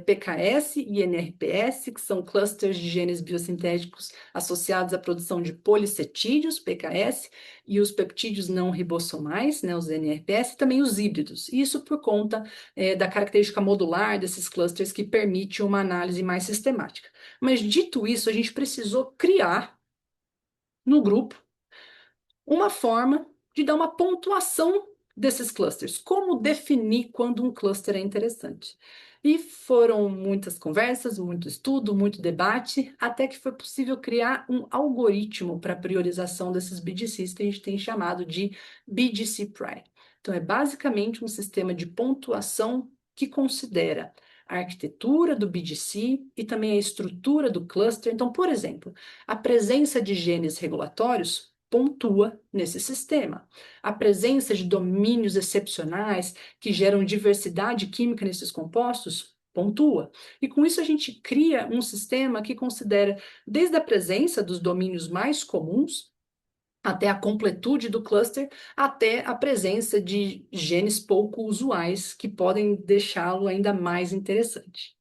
B: PKS e NRPS, que são clusters de genes biosintéticos associados à produção de polissetídeos, PKS, e os peptídeos não ribossomais, né, os NRPS, e também os híbridos. Isso por conta da característica modular desses clusters que permite uma análise mais sistemática. Mas, dito isso, a gente precisou criar no grupo uma forma de dar uma pontuação desses clusters. Como definir quando um cluster é interessante? E foram muitas conversas, muito estudo, muito debate, até que foi possível criar um algoritmo para priorização desses BDCs, que a gente tem chamado de BDC Pri. Então, é basicamente um sistema de pontuação que considera a arquitetura do BDC e também a estrutura do cluster. Então, por exemplo, a presença de genes regulatórios pontua nesse sistema. A presença de domínios excepcionais que geram diversidade química nesses compostos pontua. E com isso a gente cria um sistema que considera desde a presença dos domínios mais comuns até a completude do cluster, até a presença de genes pouco usuais que podem deixá-lo ainda mais interessante.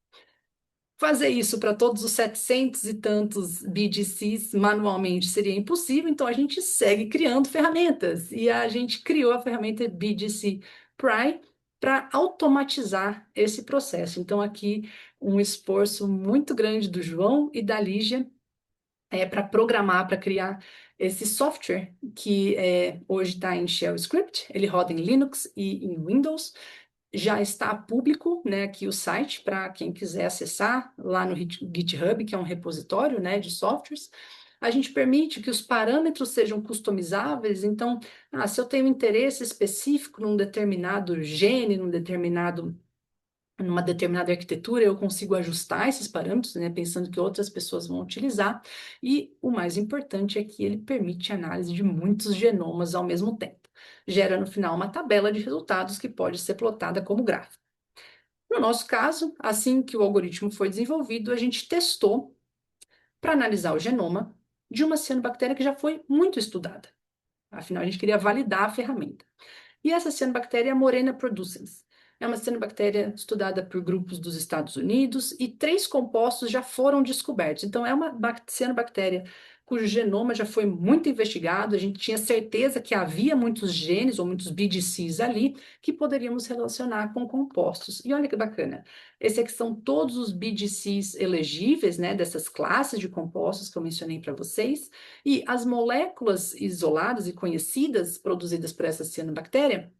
B: Fazer isso para todos os 700 e tantos BDCs manualmente seria impossível, então a gente segue criando ferramentas. E a gente criou a ferramenta BDC Pry para automatizar esse processo. Então, aqui um esforço muito grande do João e da Lígia para programar, para criar esse software que hoje está em Shell Script, ele roda em Linux e em Windows. Já está público, né, aqui o site para quem quiser acessar lá no GitHub, que é um repositório, né, de softwares. A gente permite que os parâmetros sejam customizáveis. Então, se eu tenho interesse específico num determinado gene, numa determinada arquitetura, eu consigo ajustar esses parâmetros, né, pensando que outras pessoas vão utilizar. E o mais importante é que ele permite análise de muitos genomas ao mesmo tempo. Gera no final uma tabela de resultados que pode ser plotada como gráfico. No nosso caso, assim que o algoritmo foi desenvolvido, a gente testou para analisar o genoma de uma cianobactéria que já foi muito estudada. Afinal, a gente queria validar a ferramenta. E essa cianobactéria é a Morena producens. É uma cianobactéria estudada por grupos dos Estados Unidos e 3 compostos já foram descobertos. Então, é uma cianobactéria cujo genoma já foi muito investigado. A gente tinha certeza que havia muitos genes ou muitos BDCs ali que poderíamos relacionar com compostos. E olha que bacana, esses aqui são todos os BDCs elegíveis, né, dessas classes de compostos que eu mencionei para vocês. E as moléculas isoladas e conhecidas produzidas por essa cianobactéria,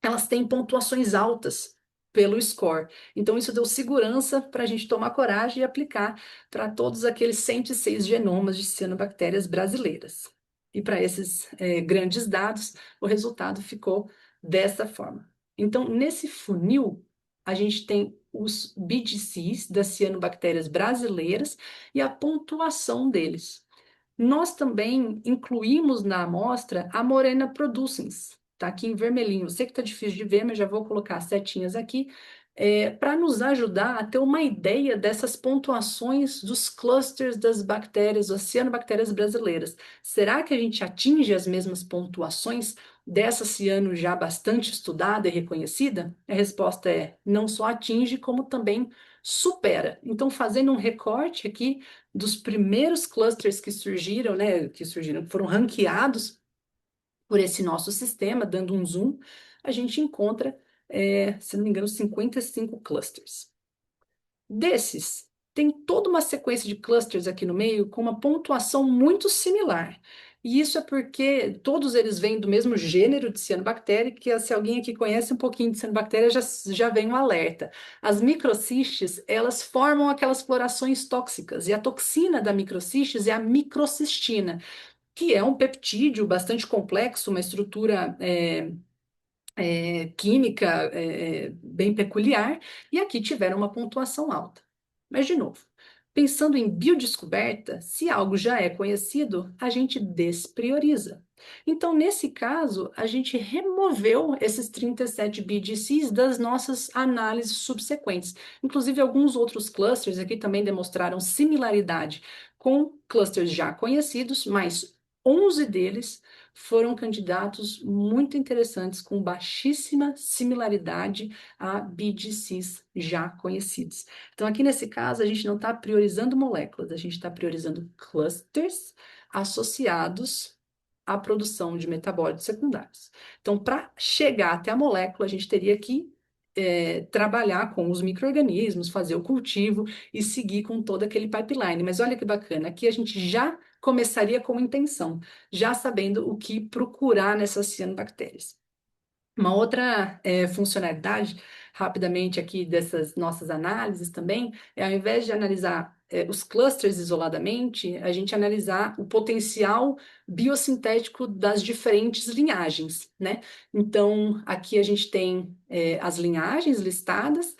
B: elas têm pontuações altas pelo score. Então, isso deu segurança para a gente tomar coragem e aplicar para todos aqueles 106 genomas de cianobactérias brasileiras. E para esses grandes dados, o resultado ficou dessa forma. Então, nesse funil, a gente tem os BDCs das cianobactérias brasileiras e a pontuação deles. Nós também incluímos na amostra a Morena producens, tá aqui em vermelhinho. Eu sei que tá difícil de ver, mas já vou colocar as setinhas aqui, para nos ajudar a ter uma ideia dessas pontuações dos clusters das bactérias, as cianobactérias brasileiras. Será que a gente atinge as mesmas pontuações dessa ciano já bastante estudada e reconhecida? A resposta é: não só atinge, como também supera. Então, fazendo um recorte aqui dos primeiros clusters que surgiram, né, que foram ranqueados por esse nosso sistema, dando um zoom, a gente encontra, se não me engano, 55 clusters. Desses, tem toda uma sequência de clusters aqui no meio com uma pontuação muito similar. E isso é porque todos eles vêm do mesmo gênero de cianobactéria, que se alguém aqui conhece um pouquinho de cianobactéria, já vem um alerta. As microcistes, elas formam aquelas florações tóxicas, e a toxina da microcistes é a microcistina. que é um peptídeo bastante complexo, uma estrutura química bem peculiar, e aqui tiveram uma pontuação alta. Mas, de novo, pensando em biodescoberta, se algo já é conhecido, a gente desprioriza. Então, nesse caso, a gente removeu esses 37 BDCs das nossas análises subsequentes. Inclusive, alguns outros clusters aqui também demonstraram similaridade com clusters já conhecidos, mas 11 deles foram candidatos muito interessantes, com baixíssima similaridade a BDCs já conhecidos. Então, aqui nesse caso, a gente não está priorizando moléculas, a gente está priorizando clusters associados à produção de metabólitos secundários. Então, para chegar até a molécula, a gente teria que trabalhar com os micro-organismos, fazer o cultivo e seguir com todo aquele pipeline. Mas olha que bacana, aqui a gente já começaria com intenção, já sabendo o que procurar nessas cianobactérias. Uma outra funcionalidade, rapidamente aqui dessas nossas análises também, é ao invés de analisar os clusters isoladamente, a gente analisar o potencial biosintético das diferentes linhagens, né? Então, aqui a gente tem as linhagens listadas,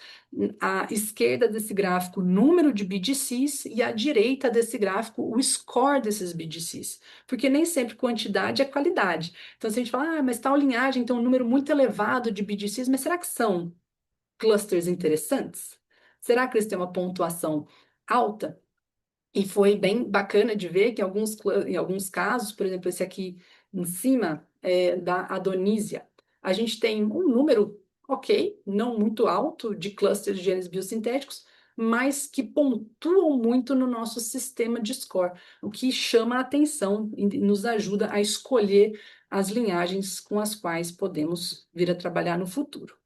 B: à esquerda desse gráfico, o número de BDCs, e à direita desse gráfico, o score desses BDCs, porque nem sempre quantidade é qualidade. Então, se a gente fala, mas tal linhagem tem um número muito elevado de BDCs, mas será que são clusters interessantes? Será que eles têm uma pontuação alta? E foi bem bacana de ver que em alguns casos, por exemplo, esse aqui em cima, da Adonísia, a gente tem um número, ok, não muito alto, de clusters de genes biosintéticos, mas que pontuam muito no nosso sistema de score, o que chama a atenção e nos ajuda a escolher as linhagens com as quais podemos vir a trabalhar no futuro.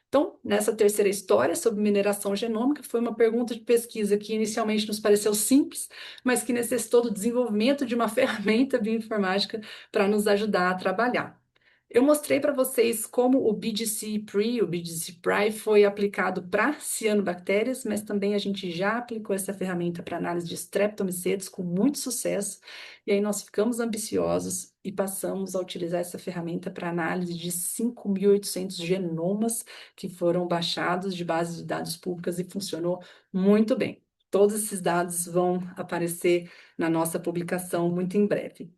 B: Então, nessa terceira história sobre mineração genômica, foi uma pergunta de pesquisa que inicialmente nos pareceu simples, mas que necessitou do desenvolvimento de uma ferramenta bioinformática para nos ajudar a trabalhar. Eu mostrei para vocês como o BDC-Pre, o BDC-Pri foi aplicado para cianobactérias, mas também a gente já aplicou essa ferramenta para análise de streptomicetos com muito sucesso, e aí nós ficamos ambiciosos e passamos a utilizar essa ferramenta para análise de 5.800 genomas que foram baixados de bases de dados públicas e funcionou muito bem. Todos esses dados vão aparecer na nossa publicação muito em breve.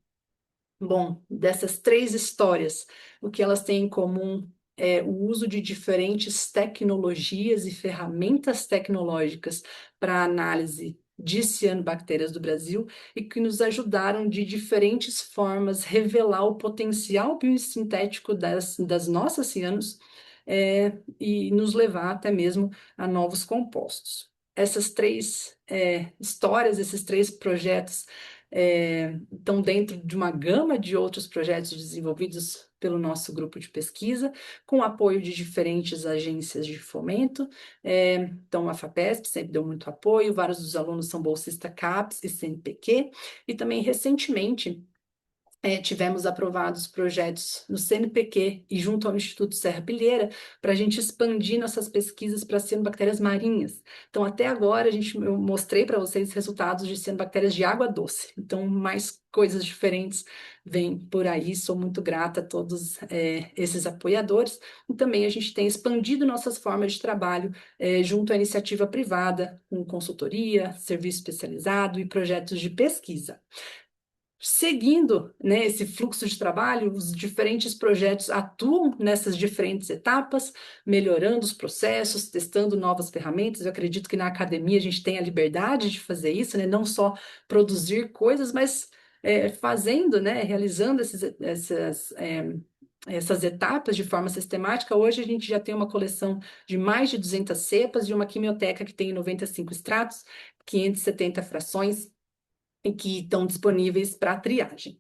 B: Bom, dessas três histórias, o que elas têm em comum é o uso de diferentes tecnologias e ferramentas tecnológicas para análise de cianobactérias do Brasil e que nos ajudaram de diferentes formas revelar o potencial biosintético das nossas cianos e nos levar até mesmo a novos compostos. Essas três histórias, esses três projetos estão dentro de uma gama de outros projetos desenvolvidos pelo nosso grupo de pesquisa, com apoio de diferentes agências de fomento. Então, a FAPESP sempre deu muito apoio, vários dos alunos são bolsistas CAPES e CNPq, e também recentemente tivemos aprovados projetos no CNPq e junto ao Instituto Serra Pilheira para a gente expandir nossas pesquisas para cianobactérias marinhas. Então, até agora, eu mostrei para vocês resultados de cianobactérias de água doce. Então, mais coisas diferentes vêm por aí. Sou muito grata a todos esses apoiadores. E também a gente tem expandido nossas formas de trabalho junto à iniciativa privada, com consultoria, serviço especializado e projetos de pesquisa. Seguindo, né, esse fluxo de trabalho, os diferentes projetos atuam nessas diferentes etapas, melhorando os processos, testando novas ferramentas. Eu acredito que na academia a gente tem a liberdade de fazer isso, né, não só produzir coisas, mas fazendo, né, realizando essas etapas de forma sistemática. Hoje a gente já tem uma coleção de mais de 200 cepas e uma quimioteca que tem 95 extratos, 570 frações, e que estão disponíveis para triagem.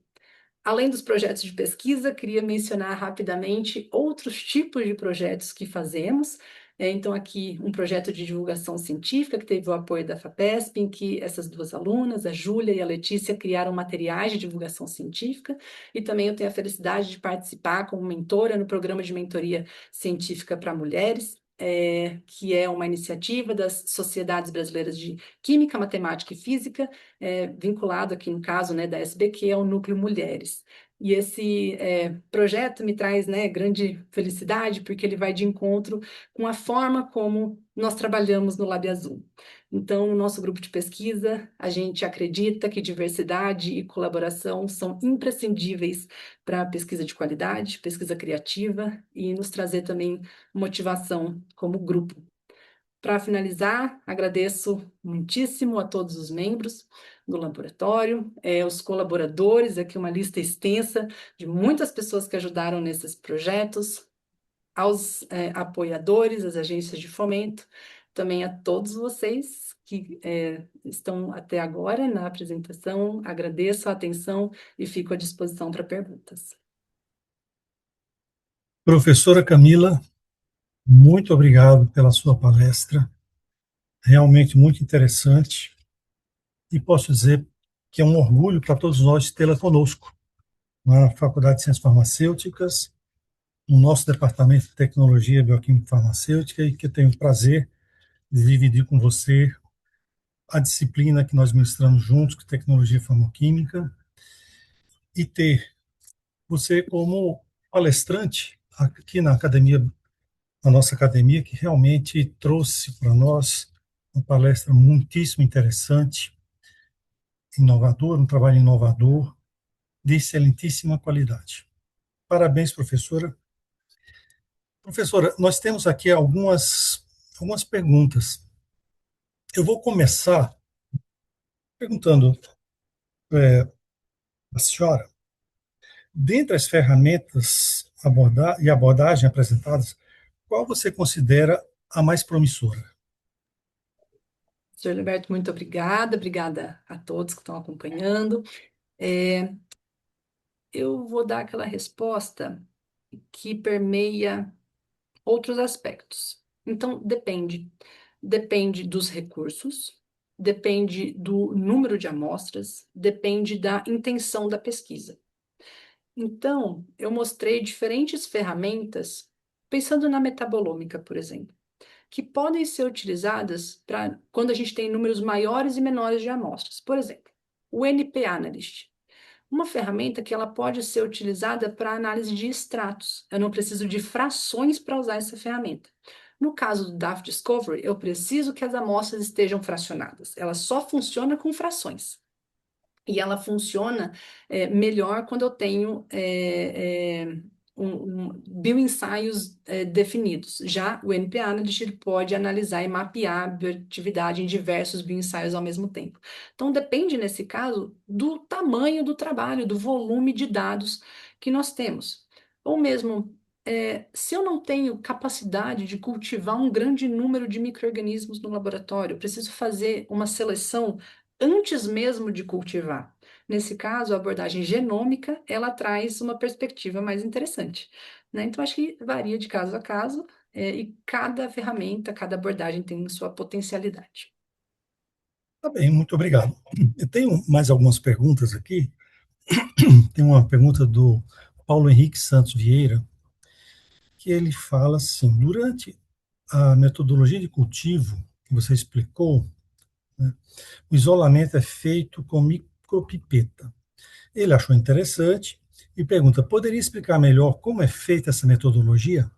B: Além dos projetos de pesquisa, queria mencionar rapidamente outros tipos de projetos que fazemos. Então, aqui um projeto de divulgação científica que teve o apoio da FAPESP, em que essas duas alunas, a Júlia e a Letícia, criaram materiais de divulgação científica. E também eu tenho a felicidade de participar como mentora no programa de mentoria científica para mulheres, que é uma iniciativa das Sociedades Brasileiras de Química, Matemática e Física, vinculado aqui no caso, né, da SBQ ao Núcleo Mulheres. E esse projeto me traz, né, grande felicidade, porque ele vai de encontro com a forma como nós trabalhamos no Lab Azul. Então, no nosso grupo de pesquisa, a gente acredita que diversidade e colaboração são imprescindíveis para a pesquisa de qualidade, pesquisa criativa e nos trazer também motivação como grupo. Para finalizar, agradeço muitíssimo a todos os membros do laboratório, os colaboradores, aqui uma lista extensa de muitas pessoas que ajudaram nesses projetos, aos apoiadores, às agências de fomento, também a todos vocês que estão até agora na apresentação. Agradeço a atenção e fico à disposição para perguntas.
A: Professora Camila, muito obrigado pela sua palestra, realmente muito interessante, e posso dizer que é um orgulho para todos nós tê-la conosco na Faculdade de Ciências Farmacêuticas, no nosso Departamento de Tecnologia Bioquímica Farmacêutica, e que eu tenho o prazer de dividir com você a disciplina que nós ministramos juntos, que é Tecnologia Farmacêutica, e ter você como palestrante aqui na academia, na nossa academia, que realmente trouxe para nós uma palestra muitíssimo interessante, inovador, um trabalho inovador, de excelentíssima qualidade. Parabéns, professora. Professora, nós temos aqui algumas perguntas. Eu vou começar perguntando à senhora, dentre as ferramentas e abordagem apresentadas, qual você considera a mais promissora?
B: Senhor Liberto, muito obrigada, obrigada a todos que estão acompanhando. Eu vou dar aquela resposta que permeia outros aspectos. Então, depende. Depende dos recursos, depende do número de amostras, depende da intenção da pesquisa. Então, eu mostrei diferentes ferramentas, pensando na metabolômica, por exemplo, que podem ser utilizadas para quando a gente tem números maiores e menores de amostras. Por exemplo, o NP Analyst, uma ferramenta que ela pode ser utilizada para análise de extratos. Eu não preciso de frações para usar essa ferramenta. No caso do DAF Discovery, eu preciso que as amostras estejam fracionadas. Ela só funciona com frações. E ela funciona melhor quando eu tenho bioensaios definidos. Já o NP Analyst ele pode analisar e mapear a bioatividade em diversos bioensaios ao mesmo tempo. Então, depende, nesse caso, do tamanho do trabalho, do volume de dados que nós temos. Ou mesmo, se eu não tenho capacidade de cultivar um grande número de micro-organismos no laboratório, eu preciso fazer uma seleção antes mesmo de cultivar. Nesse caso, a abordagem genômica, ela traz uma perspectiva mais interessante, né? Então, acho que varia de caso a caso, e cada ferramenta, cada abordagem tem sua potencialidade.
A: Tá bem, muito obrigado. Eu tenho mais algumas perguntas aqui. Tem uma pergunta do Paulo Henrique Santos Vieira, que ele fala assim: durante a metodologia de cultivo que você explicou, né, o isolamento é feito com micropipeta. Ele achou interessante e pergunta: poderia explicar melhor como é feita essa metodologia?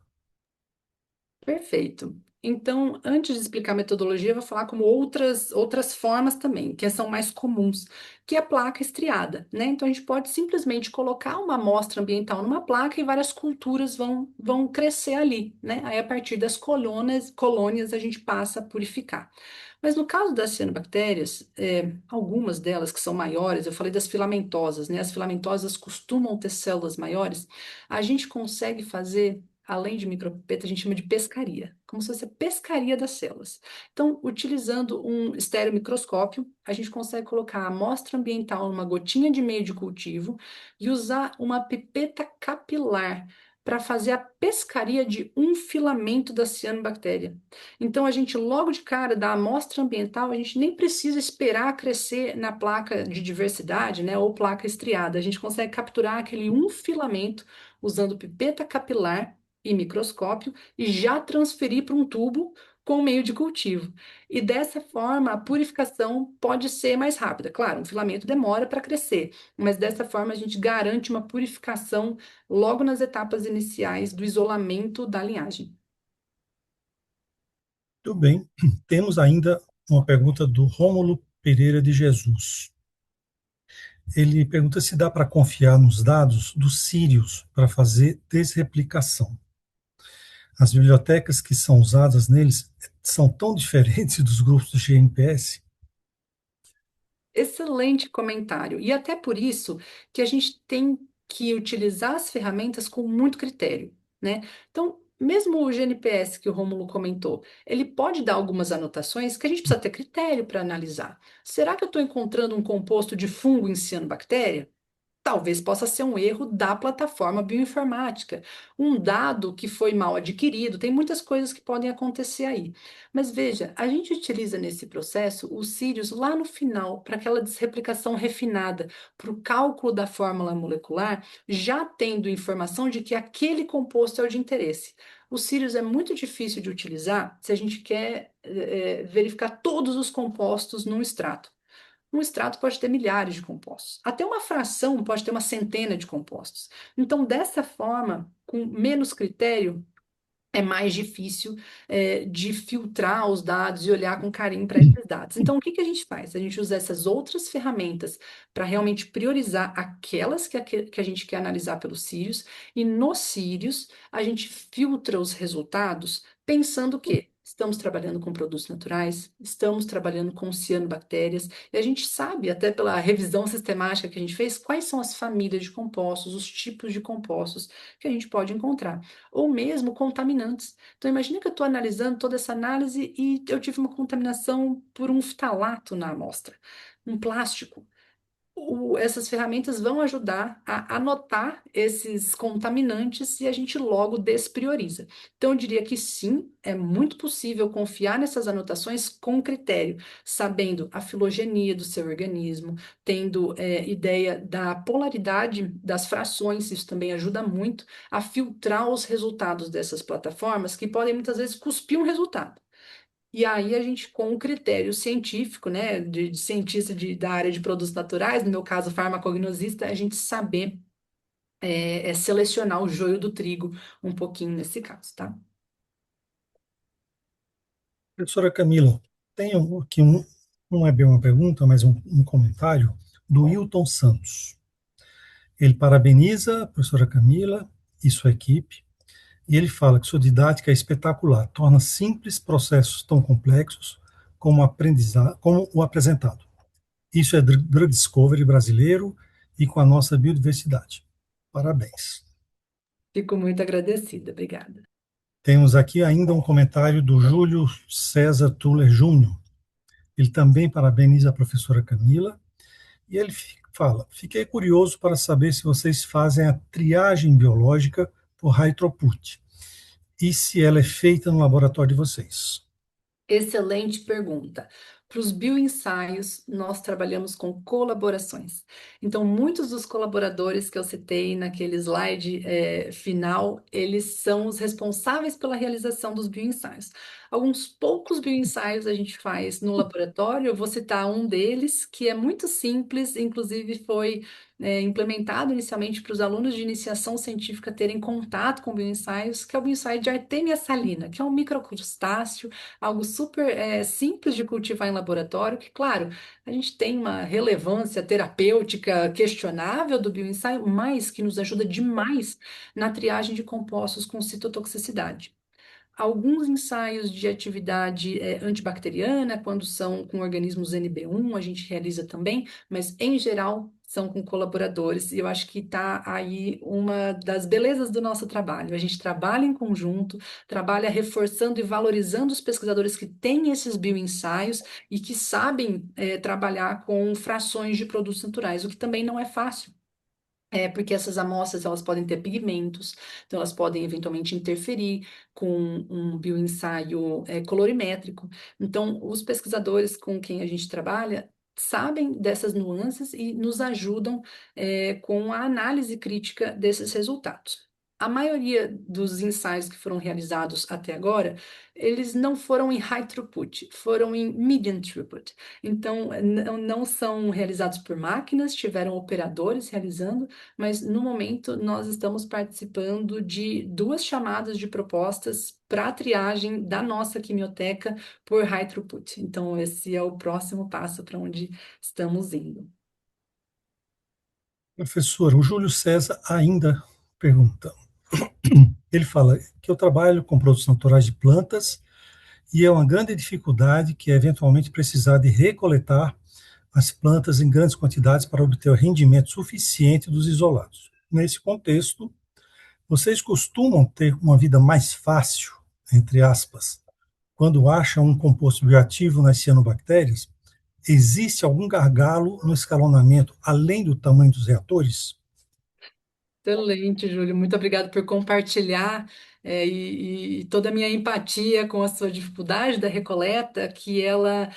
B: Perfeito. Então, antes de explicar a metodologia, eu vou falar como outras formas também, que são mais comuns, que é a placa estriada, né? Então, a gente pode simplesmente colocar uma amostra ambiental numa placa e várias culturas vão crescer ali, né? Aí, a partir das colônias, a gente passa a purificar. Mas no caso das cianobactérias, algumas delas que são maiores, eu falei das filamentosas, né? As filamentosas costumam ter células maiores, a gente consegue fazer além de micropipeta, a gente chama de pescaria, como se fosse a pescaria das células. Então, utilizando um estereomicroscópio, a gente consegue colocar a amostra ambiental numa gotinha de meio de cultivo e usar uma pipeta capilar para fazer a pescaria de um filamento da cianobactéria. Então, a gente logo de cara da amostra ambiental, a gente nem precisa esperar crescer na placa de diversidade, né, ou placa estriada. A gente consegue capturar aquele um filamento usando pipeta capilar e microscópio e já transferir para um tubo com meio de cultivo. E dessa forma, a purificação pode ser mais rápida. Claro, um filamento demora para crescer, mas dessa forma a gente garante uma purificação logo nas etapas iniciais do isolamento da linhagem.
A: Tudo bem. Temos ainda uma pergunta do Rômulo Pereira de Jesus. Ele pergunta se dá para confiar nos dados dos sírios para fazer desreplicação. As bibliotecas que são usadas neles são tão diferentes dos grupos do GNPS.
B: Excelente comentário. E até por isso que a gente tem que utilizar as ferramentas com muito critério, né? Então, mesmo o GNPS que o Rômulo comentou, ele pode dar algumas anotações que a gente precisa ter critério para analisar. Será que eu estou encontrando um composto de fungo em cianobactéria? Talvez possa ser um erro da plataforma bioinformática, um dado que foi mal adquirido, tem muitas coisas que podem acontecer aí. Mas veja, a gente utiliza nesse processo os círios lá no final, para aquela desreplicação refinada, para o cálculo da fórmula molecular, já tendo informação de que aquele composto é o de interesse. Os círios é muito difícil de utilizar se a gente quer verificar todos os compostos num extrato. Um extrato pode ter milhares de compostos. Até uma fração pode ter uma centena de compostos. Então, dessa forma, com menos critério, é mais difícil de filtrar os dados e olhar com carinho para esses dados. Então, o que que a gente faz? A gente usa essas outras ferramentas para realmente priorizar aquelas que a gente quer analisar pelos círios, e nos círios a gente filtra os resultados pensando que estamos trabalhando com produtos naturais, estamos trabalhando com cianobactérias, e a gente sabe, até pela revisão sistemática que a gente fez, quais são as famílias de compostos, os tipos de compostos que a gente pode encontrar ou mesmo contaminantes. Então, imagina que eu estou analisando toda essa análise e eu tive uma contaminação por um ftalato na amostra, um plástico. Essas ferramentas vão ajudar a anotar esses contaminantes e a gente logo desprioriza. Então, eu diria que sim, é muito possível confiar nessas anotações com critério, sabendo a filogenia do seu organismo, tendo ideia da polaridade das frações, isso também ajuda muito a filtrar os resultados dessas plataformas que podem muitas vezes cuspir um resultado. E aí a gente, com o critério científico, né, de cientista da área de produtos naturais, no meu caso farmacognosista, a gente saber selecionar o joio do trigo um pouquinho nesse caso, tá?
A: Professora Camila, tem aqui não é bem uma pergunta, mas um comentário do Hilton Santos. Ele parabeniza a professora Camila e sua equipe, e ele fala que sua didática é espetacular, torna simples processos tão complexos como o apresentado. Isso é Drug Discovery brasileiro e com a nossa biodiversidade. Parabéns.
B: Fico muito agradecida, obrigada.
A: Temos aqui ainda um comentário do Júlio César Tuller Júnior. Ele também parabeniza a professora Camila e ele fala: fiquei curioso para saber se vocês fazem a triagem biológica por high throughput e se ela é feita no laboratório de vocês.
B: Excelente pergunta. Para os bioensaios, nós trabalhamos com colaborações. Então, muitos dos colaboradores que eu citei naquele slide final, eles são os responsáveis pela realização dos bioensaios. Alguns poucos bioensaios a gente faz no laboratório, eu vou citar um deles, que é muito simples, inclusive foi implementado inicialmente para os alunos de iniciação científica terem contato com bioensaios, que é o bioensaio de Artemia salina, que é um microcrustáceo, algo super simples de cultivar em laboratório, que, claro, a gente tem uma relevância terapêutica questionável do bioensaio, mas que nos ajuda demais na triagem de compostos com citotoxicidade. Alguns ensaios de atividade antibacteriana, quando são com organismos NB1, a gente realiza também, mas em geral são com colaboradores, e eu acho que está aí uma das belezas do nosso trabalho. A gente trabalha em conjunto, trabalha reforçando e valorizando os pesquisadores que têm esses bioensaios e que sabem trabalhar com frações de produtos naturais, o que também não é fácil. Porque essas amostras elas podem ter pigmentos, então elas podem eventualmente interferir com um bioensaio colorimétrico. Então, os pesquisadores com quem a gente trabalha sabem dessas nuances e nos ajudam com a análise crítica desses resultados. a maioria dos ensaios que foram realizados até agora, eles não foram em high throughput, foram em medium throughput. Então, não são realizados por máquinas, tiveram operadores realizando, mas no momento nós estamos participando de duas chamadas de propostas para a triagem da nossa quimioteca por high throughput. Então, esse é o próximo passo para onde estamos indo.
A: Professor, o Júlio César ainda pergunta. Ele fala que eu trabalho com produção natural de plantas e é uma grande dificuldade que é eventualmente precisar de recoletar as plantas em grandes quantidades para obter o rendimento suficiente dos isolados. Nesse contexto, vocês costumam ter uma vida mais fácil, entre aspas, quando acham um composto bioativo nas cianobactérias? Existe algum gargalo no escalonamento além do tamanho dos reatores?
B: Excelente, Júlio. Muito obrigado por compartilhar, e toda a minha empatia com a sua dificuldade da recoleta, que ela,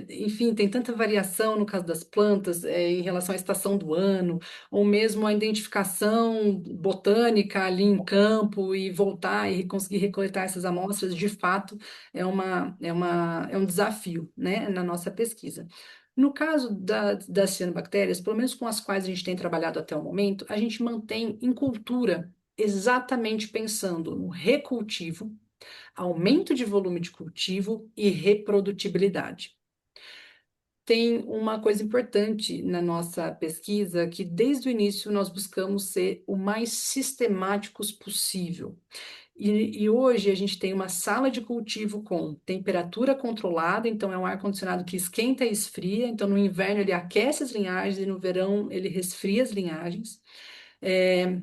B: enfim, tem tanta variação no caso das plantas, em relação à estação do ano, ou mesmo a identificação botânica ali em campo e voltar e conseguir recoletar essas amostras, de fato, é um desafio, né, na nossa pesquisa. No caso das cianobactérias, pelo menos com as quais a gente tem trabalhado até o momento, a gente mantém em cultura exatamente pensando no recultivo, aumento de volume de cultivo e reprodutibilidade. Tem uma coisa importante na nossa pesquisa que desde o início nós buscamos ser o mais sistemáticos possível. E hoje a gente tem uma sala de cultivo com temperatura controlada, então é um ar-condicionado que esquenta e esfria, então no inverno ele aquece as linhagens e no verão ele resfria as linhagens. É,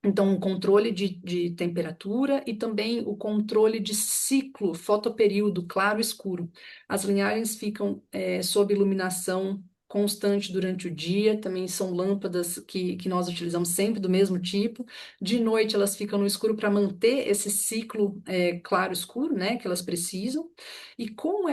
B: então, um controle de temperatura e também o controle de ciclo, fotoperíodo, claro e escuro. As linhagens ficam sob iluminação constante durante o dia, também são lâmpadas que nós utilizamos sempre do mesmo tipo. De noite, elas ficam no escuro para manter esse ciclo claro-escuro, né, que elas precisam. E com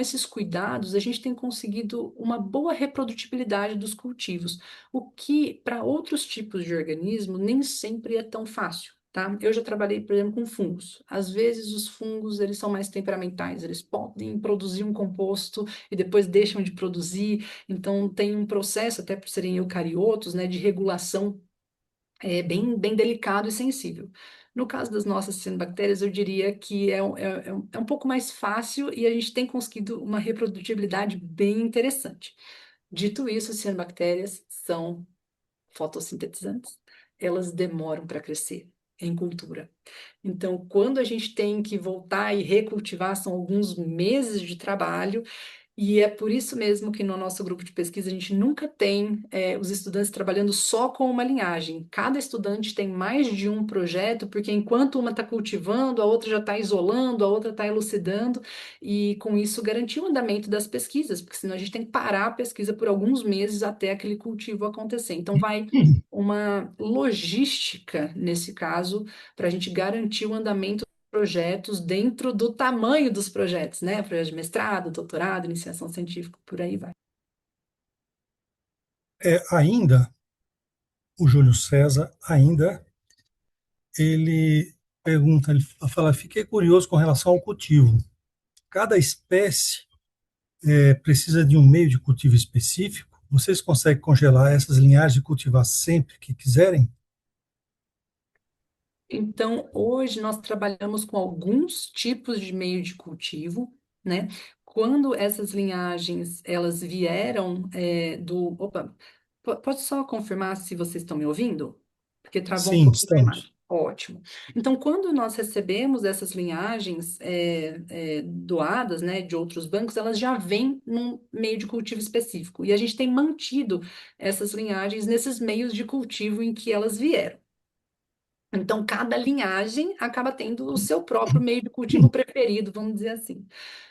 B: esses cuidados, a gente tem conseguido uma boa reprodutibilidade dos cultivos, o que para outros tipos de organismo nem sempre é tão fácil, tá? Eu já trabalhei, por exemplo, com fungos. Às vezes os fungos, eles são mais temperamentais, eles podem produzir um composto e depois deixam de produzir, então tem um processo, até por serem eucariotos, né, de regulação bem delicado e sensível. No caso das nossas cianobactérias, eu diria que é um pouco mais fácil e a gente tem conseguido uma reprodutibilidade bem interessante. Dito isso, as cianobactérias são fotossintetizantes, elas demoram para crescer em cultura. Então, quando a gente tem que voltar e recultivar, são alguns meses de trabalho, e é por isso mesmo que no nosso grupo de pesquisa a gente nunca tem os estudantes trabalhando só com uma linhagem. Cada estudante tem mais de um projeto, porque enquanto uma está cultivando, a outra já está isolando, a outra está elucidando, e com isso garantir o andamento das pesquisas, porque senão a gente tem que parar a pesquisa por alguns meses até aquele cultivo acontecer. Então, vai uma logística, nesse caso, para a gente garantir o andamento projetos dentro do tamanho dos projetos, né? Projeto de mestrado, doutorado, iniciação científica, por aí vai.
A: Ainda, o Júlio César, ainda, ele pergunta, ele fala, fiquei curioso com relação ao cultivo. Cada espécie precisa de um meio de cultivo específico? Vocês conseguem congelar essas linhagens e cultivar sempre que quiserem?
B: Então, hoje nós trabalhamos com alguns tipos de meio de cultivo, né? Quando essas linhagens elas vieram do. Opa, pode só confirmar se vocês estão me ouvindo? Porque travou um
A: Sim,
B: pouquinho a
A: estamos.
B: imagem. Ótimo. Então, quando nós recebemos essas linhagens doadas, né, de outros bancos, elas já vêm num meio de cultivo específico. E a gente tem mantido essas linhagens nesses meios de cultivo em que elas vieram. Então, cada linhagem acaba tendo o seu próprio meio de cultivo preferido, vamos dizer assim.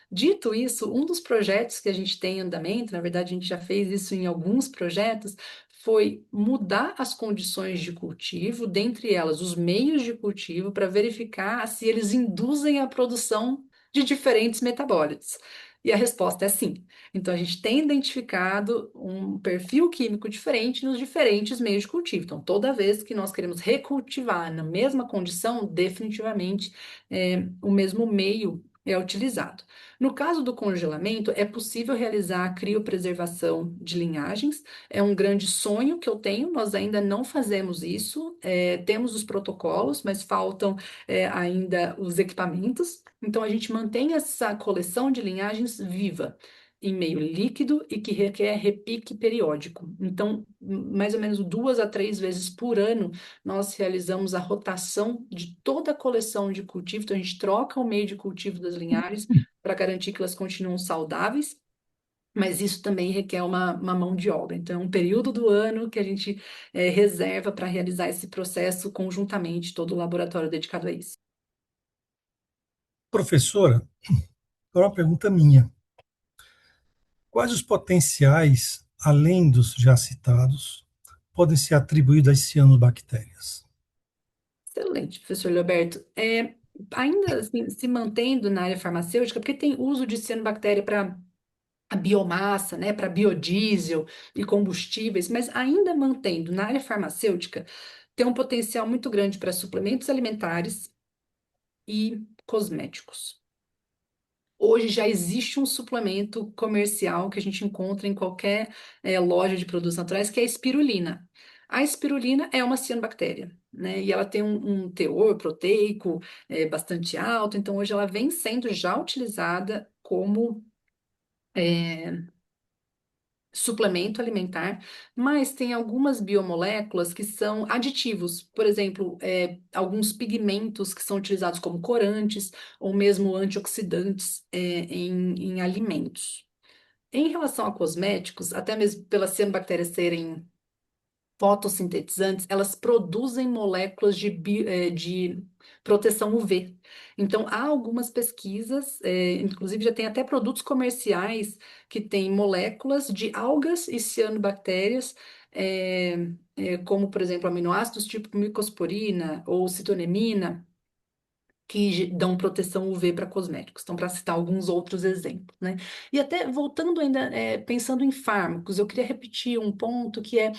B: Dito isso, um dos projetos que a gente tem em andamento, na verdade, a gente já fez isso em alguns projetos, foi mudar as condições de cultivo, dentre elas os meios de cultivo, para verificar se eles induzem a produção de diferentes metabólitos. E a resposta é sim. Então, a gente tem identificado um perfil químico diferente nos diferentes meios de cultivo. Então, toda vez que nós queremos recultivar na mesma condição, definitivamente o mesmo meio é utilizado. No caso do congelamento, é possível realizar a criopreservação de linhagens. É um grande sonho que eu tenho, nós ainda não fazemos isso. Temos os protocolos, mas faltam ainda os equipamentos. Então, a gente mantém essa coleção de linhagens viva, em meio líquido e que requer repique periódico. Então, mais ou menos 2 a 3 vezes por ano, nós realizamos a rotação de toda a coleção de cultivo. Então, a gente troca o meio de cultivo das linhagens para garantir que elas continuam saudáveis. Mas isso também requer uma mão de obra. Então, é um período do ano que a gente reserva para realizar esse processo conjuntamente, todo o laboratório dedicado a isso.
A: Professora, agora uma pergunta minha. Quais os potenciais, além dos já citados, podem ser atribuídos às cianobactérias?
B: Excelente, professor Leoberto. Ainda assim, se mantendo na área farmacêutica, porque tem uso de cianobactéria para a biomassa, né, para biodiesel e combustíveis, mas ainda mantendo na área farmacêutica, tem um potencial muito grande para suplementos alimentares e cosméticos. Hoje já existe um suplemento comercial que a gente encontra em qualquer loja de produtos naturais, que é a espirulina. A espirulina é uma cianobactéria, né? E ela tem um teor proteico bastante alto, então hoje ela vem sendo já utilizada como suplemento alimentar, mas tem algumas biomoléculas que são aditivos, por exemplo, alguns pigmentos que são utilizados como corantes ou mesmo antioxidantes em alimentos. Em relação a cosméticos, até mesmo pelas cianobactérias serem fotossintetizantes, elas produzem moléculas de proteção UV. Então, há algumas pesquisas, inclusive já tem até produtos comerciais que têm moléculas de algas e cianobactérias, como, por exemplo, aminoácidos tipo micosporina ou citonemina, que dão proteção UV para cosméticos. Então, para citar alguns outros exemplos, né? E até voltando ainda, pensando em fármacos, eu queria repetir um ponto que é,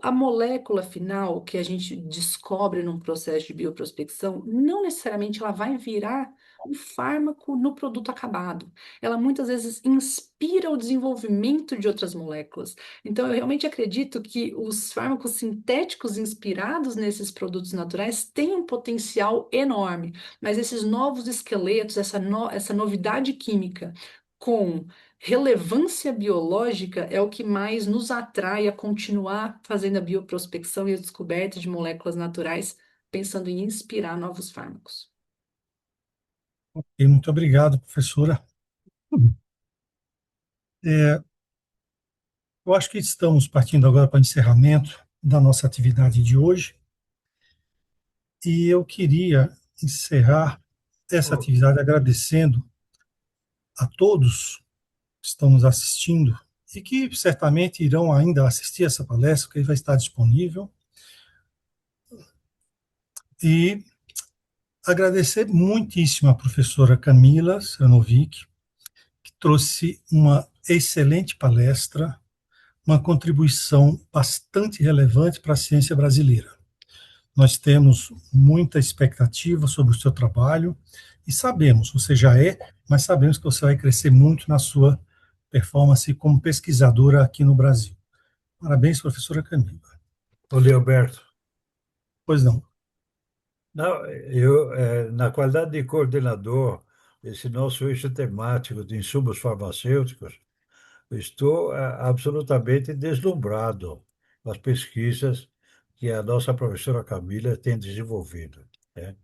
B: a molécula final que a gente descobre num processo de bioprospecção, não necessariamente ela vai virar um fármaco no produto acabado. Ela muitas vezes inspira o desenvolvimento de outras moléculas. Então, eu realmente acredito que os fármacos sintéticos inspirados nesses produtos naturais têm um potencial enorme, mas esses novos esqueletos, essa novidade química com relevância biológica é o que mais nos atrai a continuar fazendo a bioprospecção e a descoberta de moléculas naturais, pensando em inspirar novos fármacos.
A: E muito obrigado, professora. É, eu acho que estamos partindo agora para o encerramento da nossa atividade de hoje, e eu queria encerrar essa
C: Oh,
A: atividade agradecendo a todos que estão nos assistindo e que certamente irão ainda assistir essa palestra, que vai estar disponível, e agradecer muitíssimo a professora Camila Sanovic, que trouxe uma excelente palestra, uma contribuição bastante relevante para a ciência brasileira. Nós temos muita expectativa sobre o seu trabalho e sabemos, você já é, mas sabemos que você vai crescer muito na sua performance como pesquisadora aqui no Brasil. Parabéns, professora Camila.
C: ô Leoberto,
A: Pois não.
C: não, eu, na qualidade de coordenador desse nosso eixo temático de insumos farmacêuticos, eu estou absolutamente deslumbrado com as pesquisas que a nossa professora Camila tem desenvolvido, né?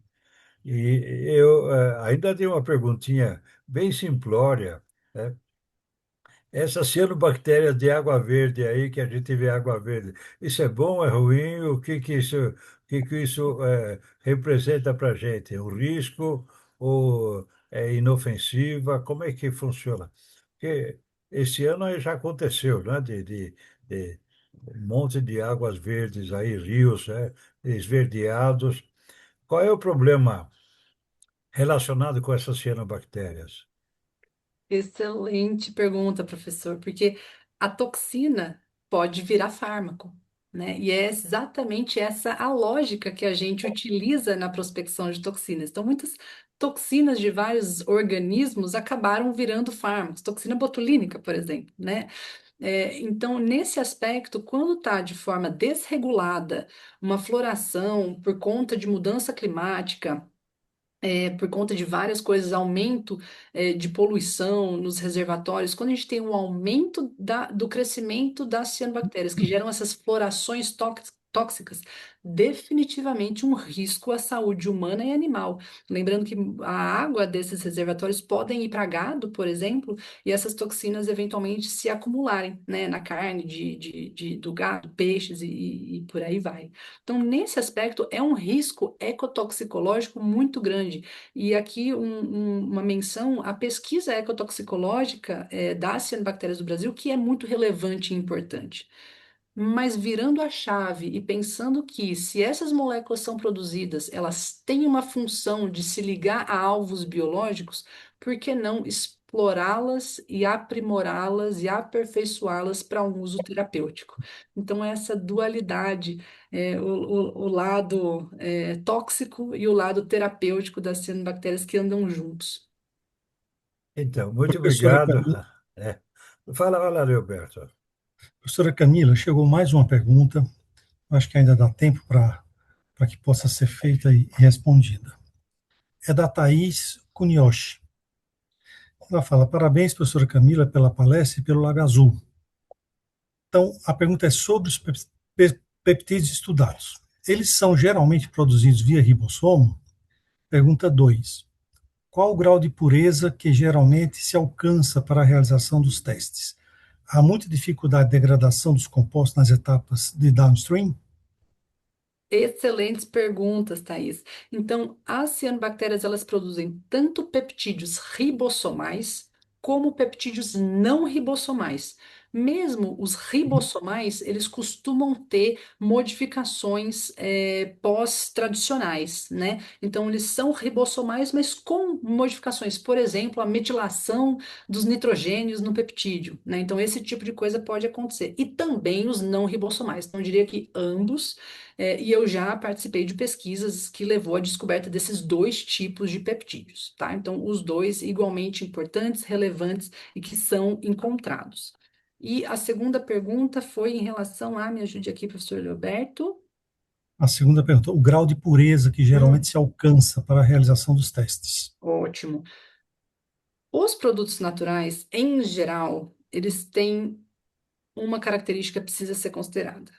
C: E eu ainda tenho uma perguntinha bem simplória, né? Essa cianobactéria de água verde aí, que a gente vê água verde, isso é bom, é ruim? O que isso representa para a gente? É um risco ou é inofensiva? Como é que funciona? Porque esse ano aí já aconteceu, né? De um monte de águas verdes aí, rios, né? Esverdeados. Qual é o problema relacionado com essas cianobactérias?
B: Excelente pergunta, professor, porque a toxina pode virar fármaco, né? E é exatamente essa a lógica que a gente utiliza na prospecção de toxinas. Então, muitas toxinas de vários organismos acabaram virando fármacos, toxina botulínica, por exemplo, né? Então, nesse aspecto, quando está de forma desregulada, uma floração por conta de mudança climática, por conta de várias coisas, aumento, de poluição nos reservatórios, quando a gente tem um aumento do crescimento das cianobactérias, que geram essas florações tóxicas, definitivamente um risco à saúde humana e animal. Lembrando que a água desses reservatórios podem ir para gado, por exemplo, e essas toxinas eventualmente se acumularem, né, na carne do gado, peixes e por aí vai. Então, nesse aspecto, é um risco ecotoxicológico muito grande. E aqui uma menção à pesquisa ecotoxicológica das cianobactérias do Brasil, que é muito relevante e importante. Mas virando a chave e pensando que se essas moléculas são produzidas, elas têm uma função de se ligar a alvos biológicos, por que não explorá-las e aprimorá-las e aperfeiçoá-las para um uso terapêutico? Então, essa dualidade, o lado tóxico e o lado terapêutico das cianobactérias que andam juntos.
C: Então, muito
A: Professora
C: obrigado.
A: Camila,
C: É. Fala, Leoberto.
A: professora Camila, chegou mais uma pergunta. Acho que ainda dá tempo para que possa ser feita e respondida. É da Thaís Cunioche. Ela fala: parabéns, professora Camila, pela palestra e pelo Lago Azul. Então, a pergunta é sobre os peptídeos estudados. Eles são geralmente produzidos via ribossomo? Pergunta 2. Qual o grau de pureza que geralmente se alcança para a realização dos testes? Há muita dificuldade de degradação dos compostos nas etapas de downstream?
B: Excelentes perguntas, Thaís. Então, as cianobactérias, elas produzem tanto peptídeos ribossomais como peptídeos não ribossomais. Mesmo os ribossomais, eles costumam ter modificações pós-tradicionais, né? Então, eles são ribossomais, mas com modificações. Por exemplo, a metilação dos nitrogênios no peptídeo, né? Então, esse tipo de coisa pode acontecer. E também os não ribossomais. Então, eu diria que ambos e eu já participei de pesquisas que levou à descoberta desses dois tipos de peptídeos, tá? Então, os dois igualmente importantes, relevantes e que são encontrados. E a segunda pergunta foi em relação a, me ajude aqui, professor Leoberto.
A: A segunda pergunta: o grau de pureza que geralmente
B: Hum,
A: se alcança para a realização dos testes?
B: ótimo. Os produtos naturais, em geral, eles têm uma característica que precisa ser considerada,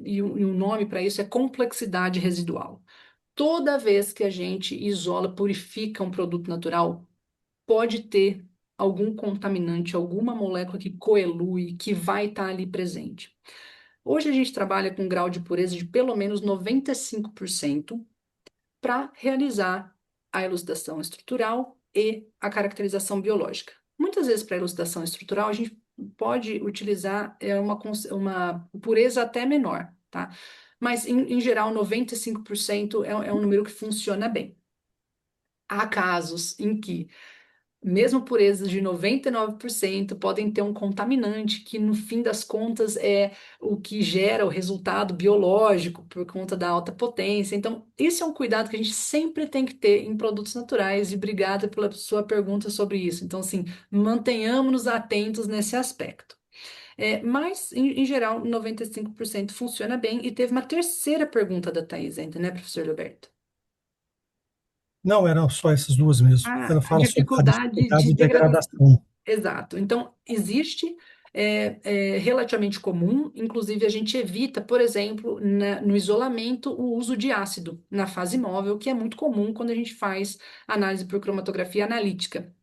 B: e o nome para isso é complexidade residual. Toda vez que a gente isola, purifica um produto natural, pode ter algum contaminante, alguma molécula que coelui, que vai estar ali presente. Hoje a gente trabalha com um grau de pureza de pelo menos 95% para realizar a elucidação estrutural e a caracterização biológica. Muitas vezes, para elucidação estrutural, a gente pode utilizar uma pureza até menor, tá? Mas, em geral, 95% é um número que funciona bem. Há casos em que mesmo purezas de 99% podem ter um contaminante que, no fim das contas, é o que gera o resultado biológico por conta da alta potência. Então, esse é um cuidado que a gente sempre tem que ter em produtos naturais, e obrigada pela sua pergunta sobre isso. Então, assim, mantenhamos-nos atentos nesse aspecto. Mas, em geral, 95% funciona bem. E teve uma terceira pergunta da Thais ainda, né, professor Roberto?
A: Não, eram só essas duas mesmo. Ela
B: A
A: fala sobre a
B: dificuldade
A: dificuldade
B: de
A: de
B: degradação.
A: degradação.
B: Exato. Então, existe, relativamente comum, inclusive a gente evita, por exemplo, no isolamento, o uso de ácido na fase móvel, que é muito comum quando a gente faz análise por cromatografia analítica.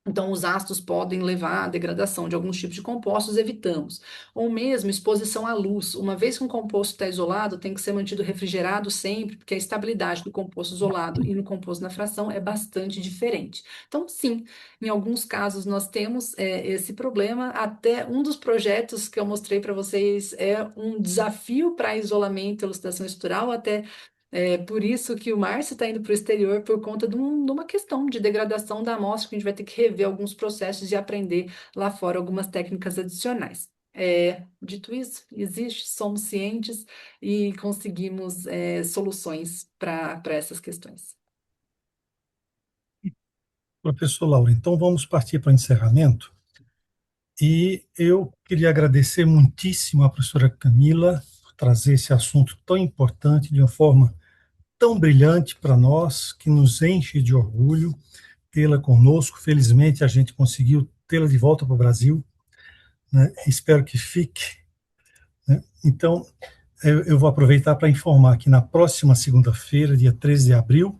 B: Então, os ácidos podem levar à degradação de alguns tipos de compostos, evitamos. Ou mesmo exposição à luz. Uma vez que um composto está isolado, tem que ser mantido refrigerado sempre, porque a estabilidade do composto isolado e no composto na fração é bastante diferente. Então, sim, em alguns casos nós temos esse problema. Até um dos projetos que eu mostrei para vocês é um desafio para isolamento e elucidação estrutural, até É por isso que o Márcio está indo para o exterior por conta de uma questão de degradação da amostra, que a gente vai ter que rever alguns processos e aprender lá fora algumas técnicas adicionais. Dito isso, existe, somos cientes e conseguimos soluções para essas questões.
A: Professor Laura, então vamos partir para o encerramento. E eu queria agradecer muitíssimo à professora Camila por trazer esse assunto tão importante de uma forma tão brilhante para nós, que nos enche de orgulho tê-la conosco. Felizmente, a gente conseguiu tê-la de volta para o Brasil, né? Espero que fique, né? Então, eu vou aproveitar para informar que na próxima segunda-feira, dia 13 de abril,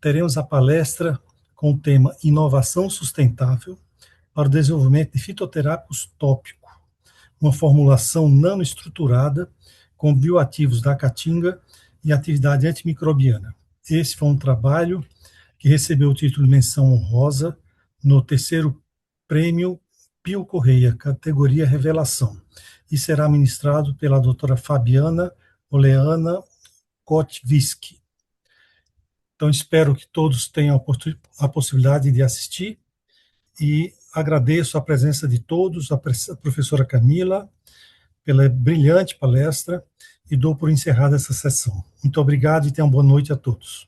A: teremos a palestra com o tema Inovação Sustentável para o Desenvolvimento de Fitoterápicos Tópico, uma formulação nanoestruturada com bioativos da caatinga e atividade antimicrobiana. Esse foi um trabalho que recebeu o título de menção honrosa no terceiro prêmio Pio Correia, categoria Revelação, e será ministrado pela doutora Fabiana Oleana Kotwiski. Então, espero que todos tenham a possibilidade de assistir e agradeço a presença de todos, a professora Camila, pela brilhante palestra e dou por encerrada essa sessão. Muito obrigado e tenham boa noite a todos.